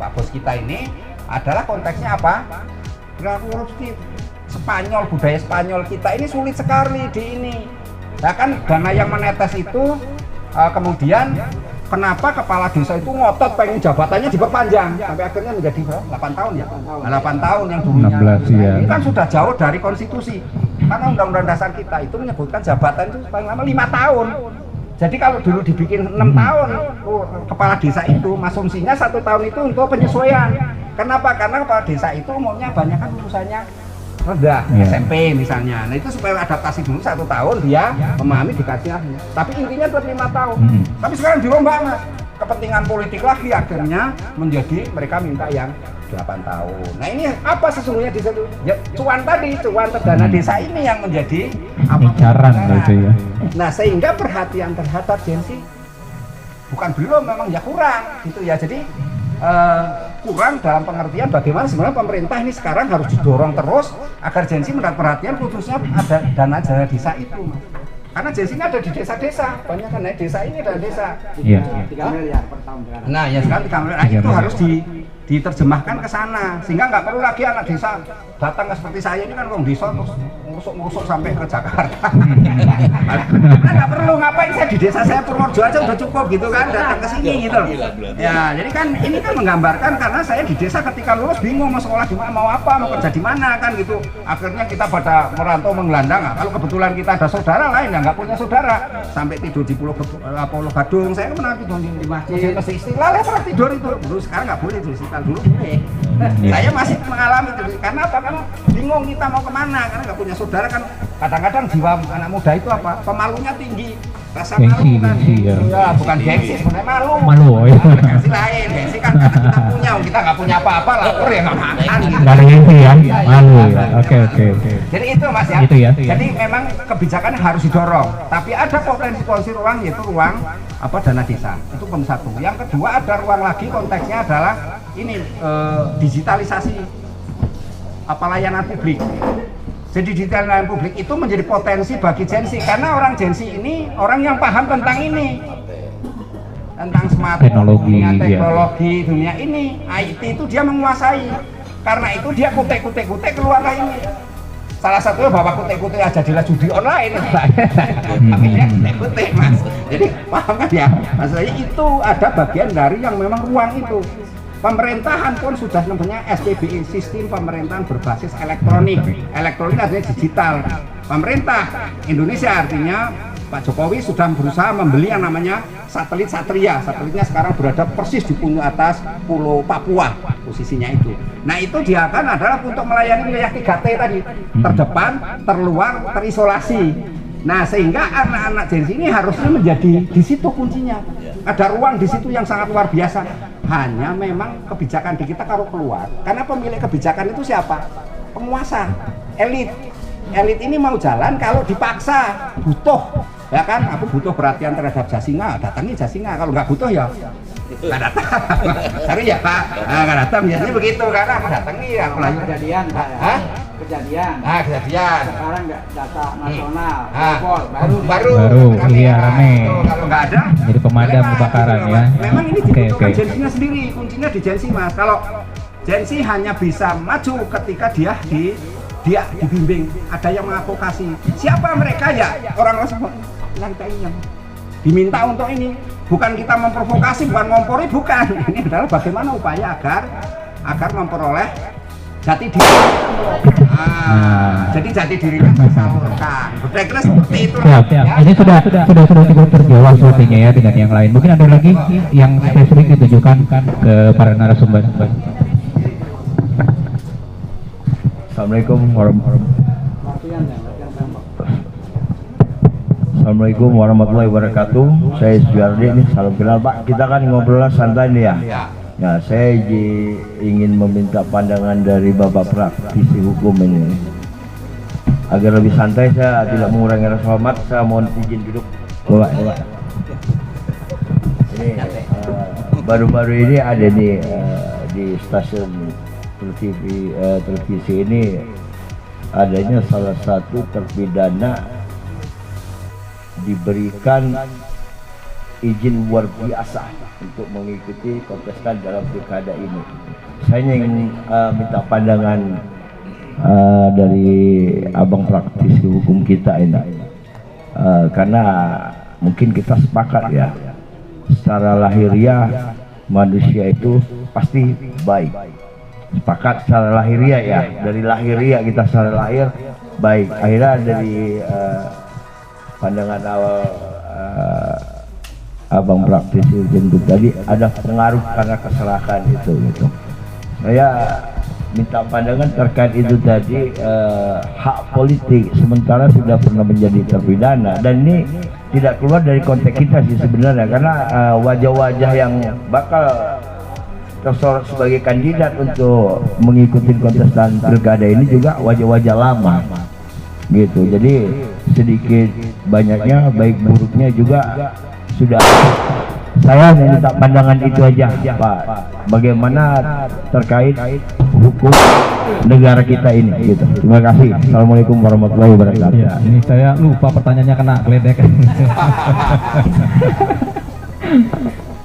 Pak Bos kita ini adalah konteksnya apa? Perilaku korupsi. Spanyol, budaya Spanyol kita ini sulit sekali di ini. Nah kan dana yang menetes itu kemudian kenapa kepala desa itu ngotot pengen jabatannya diperpanjang sampai akhirnya menjadi 8 tahun ya? 8 tahun yang dulunya 16, ya. Ini kan sudah jauh dari konstitusi. Karena undang-undang dasar kita itu menyebutkan jabatan itu paling lama 5 tahun. Jadi kalau dulu dibikin 6 tahun kepala desa itu, asumsinya 1 tahun itu untuk penyesuaian. Kenapa? Karena kepala desa itu umumnya banyak kan urusannya rendah, SMP misalnya. Nah itu supaya adaptasi dulu 1 tahun dia memahami dikasih. Tapi intinya tetap 5 tahun. Tapi sekarang dirombak Mas, kepentingan politik lagi akhirnya menjadi mereka minta yang 8 tahun. Nah ini apa sesungguhnya di situ? Ya, cuan dana desa ini yang menjadi bicaran gitu ya. Nah sehingga perhatian terhadap Gen Z bukan belum, memang ya kurang gitu ya. Jadi kurang dalam pengertian bagaimana sebenarnya pemerintah ini sekarang harus didorong terus agar Gen Z mendapat perhatian, khususnya ada dana desa itu Mas. Karena Gen Z ini ada di desa-desa, banyak kan desa ini dan desa. Iya. 3 miliar per tahun. Nah ya sekarang 3 miliar itu harus diterjemahkan ke sana, sehingga nggak perlu lagi anak desa datang seperti saya ini kan orang desa terus ngusuk sampai ke Jakarta. Nah, nggak perlu, ngapain saya di desa saya Purworejo aja udah cukup gitu kan, datang ke sini gitu. Ya jadi kan ini kan menggambarkan karena saya di desa ketika lulus bingung mau sekolah di mana, mau apa, mau kerja di mana kan gitu. Akhirnya kita pada merantau menggelandang. Nah, kalau kebetulan kita ada saudara lain yang nggak punya saudara, sampai tidur di Pulau Gadung. Saya pernah tidur di masjid Istiqlal, ya pernah tidur itu. Dulu sekarang nggak boleh tuh, Istiqlal dulu boleh. Saya masih mengalami itu. Karena apa? Kan bingung kita mau kemana karena nggak punya saudara kan. Kadang-kadang jiwa anak muda itu apa? Pemalunya tinggi, rasa malu kan? Ya, bukan gengsi, sebenarnya malu. Ya. Gengsi lain, gengsi kan karena kita punya, kita nggak punya apa-apa, lapor ya nggak makan. Gitu. Nggak ada gengsi ya, malu ya. Oke. Jadi itu Mas ya. Itu ya. Jadi memang kebijakan harus didorong, tapi ada potensi ruang, yaitu ruang apa dana desa. Itu poin 1. Yang kedua ada ruang lagi, konteksnya adalah ini digitalisasi layanan publik. Jadi digital layanan publik itu menjadi potensi bagi Gen Z karena orang Gen Z ini orang yang paham tentang ini. tentang smart Teknologi, dunia iya. teknologi, dunia ini IT itu dia menguasai. Karena itu dia kutek keluarlah ini. Salah satunya bahwa kutek adalah judi online. Tapi dia kutek mas. Jadi paham kan ya? Maksudnya itu ada bagian dari yang memang ruang itu. Pemerintahan pun sudah namanya SPBI, sistem pemerintahan berbasis elektronik. Elektronik artinya digital. Pemerintah Indonesia artinya Pak Jokowi sudah berusaha membeli yang namanya satelit Satria. Satelitnya sekarang berada persis di puncak atas Pulau Papua, posisinya itu. Nah itu dia kan adalah untuk melayani wilayah 3T tadi, terdepan, terluar, terisolasi. Nah sehingga anak-anak Gen Z ini harusnya menjadi di situ kuncinya. Ada ruang di situ yang sangat luar biasa. Hanya memang kebijakan di kita kalau keluar, karena pemilik kebijakan itu siapa? Penguasa, elit. Elit ini mau jalan kalau dipaksa, butuh. Ya kan, aku butuh perhatian terhadap Jasinga, datangi Jasinga. Kalau nggak butuh ya nggak datang. Sorry ya Pak, nggak datang. Biasanya begitu karena aku datangi ya. Kejadian Pak ya? Kejadian. Kejadian. Sekarang nggak data nasional, baru iya rame. Kalau nggak ada Jadi pemadam lewat, kebakaran gitu, ya. Mas. Memang ini dibutuhkan Oke. Gen Z-nya sendiri, kuncinya di Gen Z Mas. Kalau Gen Z hanya bisa maju ketika dia dibimbing, ada yang mengadvokasi. Siapa mereka ya? Orang-orang semua kita ini yang diminta untuk ini. Bukan kita memprovokasi, bukan ngompori, bukan. Ini adalah bagaimana upaya agar memperoleh jati diri. Jadi jati dirinya disalurkan. Kira-kira seperti itu. Siap. Ini sudah cukup terjawab sepertinya ya dengan yang lain. Mungkin ada lagi yang spesifik ditujukan ke para narasumber. Assalamualaikum warahmatullahi wabarakatuh. Saya Sujardi, ini salam kenal Pak. Kita kan ngobrol santai nih ya. Nah, saya ingin meminta pandangan dari Bapak praktisi hukum ini. Agar lebih santai, saya tidak mengurangi rasa hormat. Saya mohon izin duduk. Bapak. Ini baru-baru ini ada di stasiun televisi ini adanya salah satu terpidana diberikan izin luar biasa untuk mengikuti kontestan dalam pilkada ini. Saya ingin minta pandangan dari abang praktisi hukum kita ini, karena mungkin kita sepakat ya, secara lahiriah manusia itu pasti baik. Sepakat secara lahiriah ya, dari lahiriah kita secara lahir baik. Akhirnya dari pandangan awal abang praktisi hukum tadi ada pengaruh karena kesalahan itu gitu. Saya minta pandangan terkait itu tadi, hak politik sementara sudah pernah menjadi terpidana, dan ini tidak keluar dari konteks kita sih sebenarnya, karena wajah-wajah yang bakal tersorot sebagai kandidat untuk mengikuti kontestan pilkada ini juga wajah-wajah lama gitu. Jadi sedikit banyaknya baik buruknya juga sudah. Saya minta pandangan itu aja Pak, bagaimana terkait hukum negara kita ini gitu. Terima kasih. Assalamualaikum warahmatullahi wabarakatuh. Ya, ini saya lupa pertanyaannya kena geledek.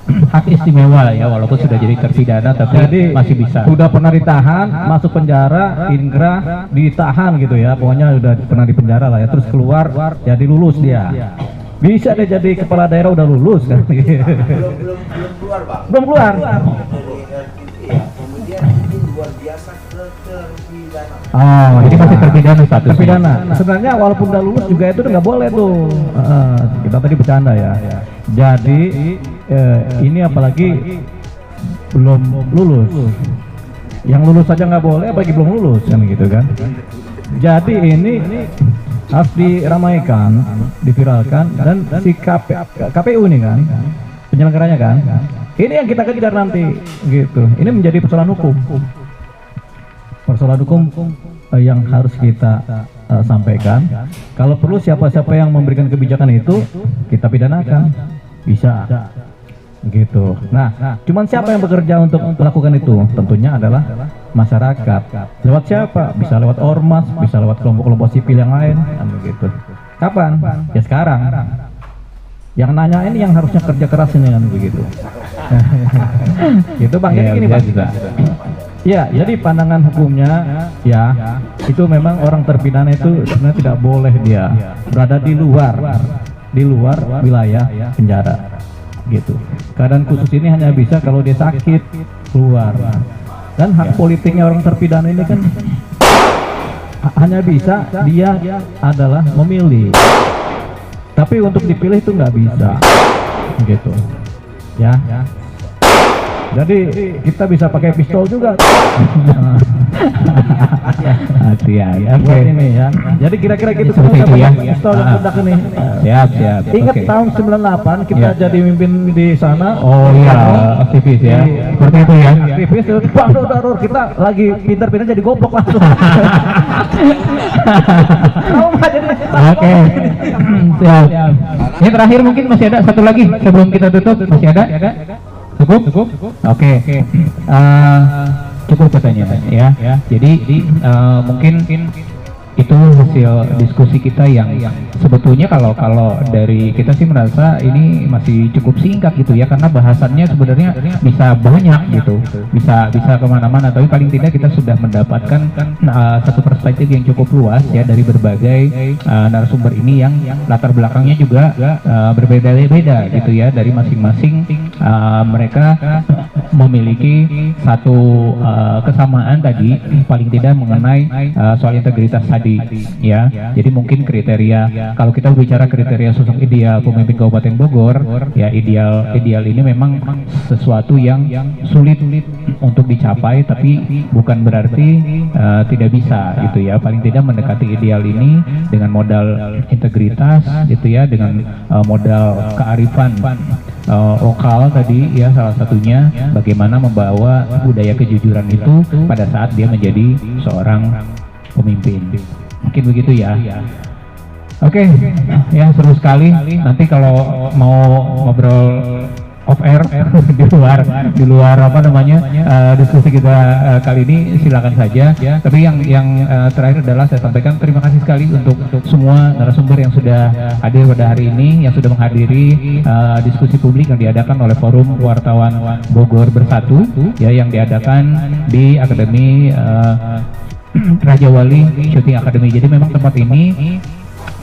Hak istimewa ya, walaupun sudah jadi terpidana tapi Jadi masih bisa. Udah pernah ditahan, masuk penjara, inkrah, ditahan gitu ya. Pokoknya udah pernah di penjara lah ya. Terus keluar, jadi lulus dia. Bisa deh jadi kepala daerah udah lulus kan? Belum keluar Pak. Belum keluar. Kemudian ini luar biasa terpidana. Oh, jadi masih terpidana statusnya. Terpidana. Sebenarnya walaupun udah lulus juga itu nggak boleh tuh. Kita tadi bercanda ya. Jadi ini apalagi belum lulus. Yang lulus saja nggak boleh, apalagi belum lulus kan gitu kan. Jadi ini harus diramaikan, diviralkan, dan si KPU ini kan penyelenggaranya kan. Ini yang kita kejar nanti gitu. Ini menjadi persoalan hukum. Persoalan hukum yang harus kita sampaikan. Kalau perlu siapa-siapa yang memberikan kebijakan itu kita pidanakan, bisa gitu. Nah, cuman siapa yang bekerja untuk melakukan itu? Tentunya adalah masyarakat. Lewat siapa? Bisa lewat ormas, bisa lewat kelompok-kelompok sipil yang lain, kan begitu. Kapan? Ya sekarang. Yang nanya ini yang harusnya kerja keras ini kan begitu. Gitu Bang, jadi gini Bang. Ya, jadi pandangan hukumnya ya itu memang orang terpidana itu sebenarnya tidak boleh dia berada di luar wilayah penjara gitu. Keadaan khusus ini hanya bisa kalau dia sakit keluar. Dan hak politiknya orang terpidana ini kan hanya bisa dia adalah memilih. Tapi untuk dipilih itu nggak bisa gitu. Ya. Jadi kita bisa pakai pistol juga. Hati-hati. Buat ini ya. Jadi kira-kira gitu Seperti itu ya. Pistol yang meledak ini. Siap. Ingat Oke. tahun 98 kita Ya. jadi mimpin di sana. Oh iya, aktivis ya. Seperti itu ya. Aktivis, bang, darur kita lagi pintar-pintar jadi goblok langsung. Tahu nggak jadi? Oke. Siap. Ini terakhir mungkin masih ada satu lagi sebelum kita tutup, masih ada? Cukup? Oke. Cukup katanya ya. Jadi mungkin itu hasil diskusi kita yang sebetulnya kalau dari kita sih merasa ini masih cukup singkat gitu ya, karena bahasannya sebenarnya bisa banyak gitu, bisa kemana-mana, tapi paling tidak kita sudah mendapatkan satu perspektif yang cukup luas ya dari berbagai narasumber ini yang latar belakangnya juga berbeda-beda gitu ya, dari masing-masing mereka memiliki satu kesamaan tadi paling tidak mengenai soal integritas tadi ya. Jadi mungkin kriteria, kalau kita bicara kriteria sosok ideal pemimpin Kabupaten Bogor ya, ideal ini memang sesuatu yang sulit untuk dicapai, tapi bukan berarti tidak bisa gitu ya. Paling tidak mendekati ideal ini dengan modal integritas gitu ya, dengan modal kearifan lokal tadi ya, salah satunya bagaimana membawa budaya kejujuran itu pada saat dia menjadi seorang pemimpin. Mungkin begitu ya. Oke, ya seru sekali. Nanti kalau mau ngobrol off air di luar apa namanya diskusi kita kali ini silakan saja. Tapi yang terakhir adalah saya sampaikan terima kasih sekali untuk semua narasumber yang sudah hadir pada hari ini, yang sudah menghadiri diskusi publik yang diadakan oleh Forum Wartawan Bogor Bersatu ya, yang diadakan di Akademi Raja Wali Shooting Academy. Jadi memang tempat ini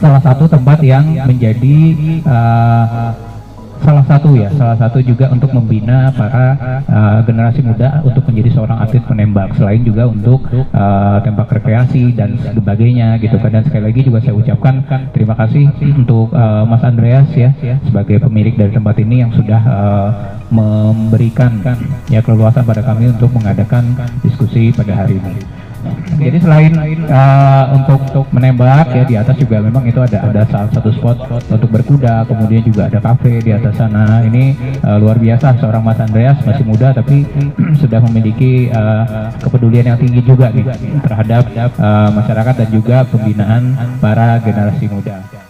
salah satu tempat yang menjadi salah satu juga untuk membina para generasi muda untuk menjadi seorang atlet penembak, selain juga untuk tembak rekreasi dan sebagainya gitu kan. Dan sekali lagi juga saya ucapkan terima kasih untuk Mas Andreas ya sebagai pemilik dari tempat ini yang sudah memberikan ya keleluasan pada kami untuk mengadakan diskusi pada hari ini. Jadi selain untuk menembak ya, di atas juga memang itu ada salah satu spot untuk berkuda, kemudian juga ada kafe di atas sana. Ini luar biasa, seorang Mas Andreas masih muda tapi sudah memiliki kepedulian yang tinggi juga nih terhadap masyarakat dan juga pembinaan para generasi muda.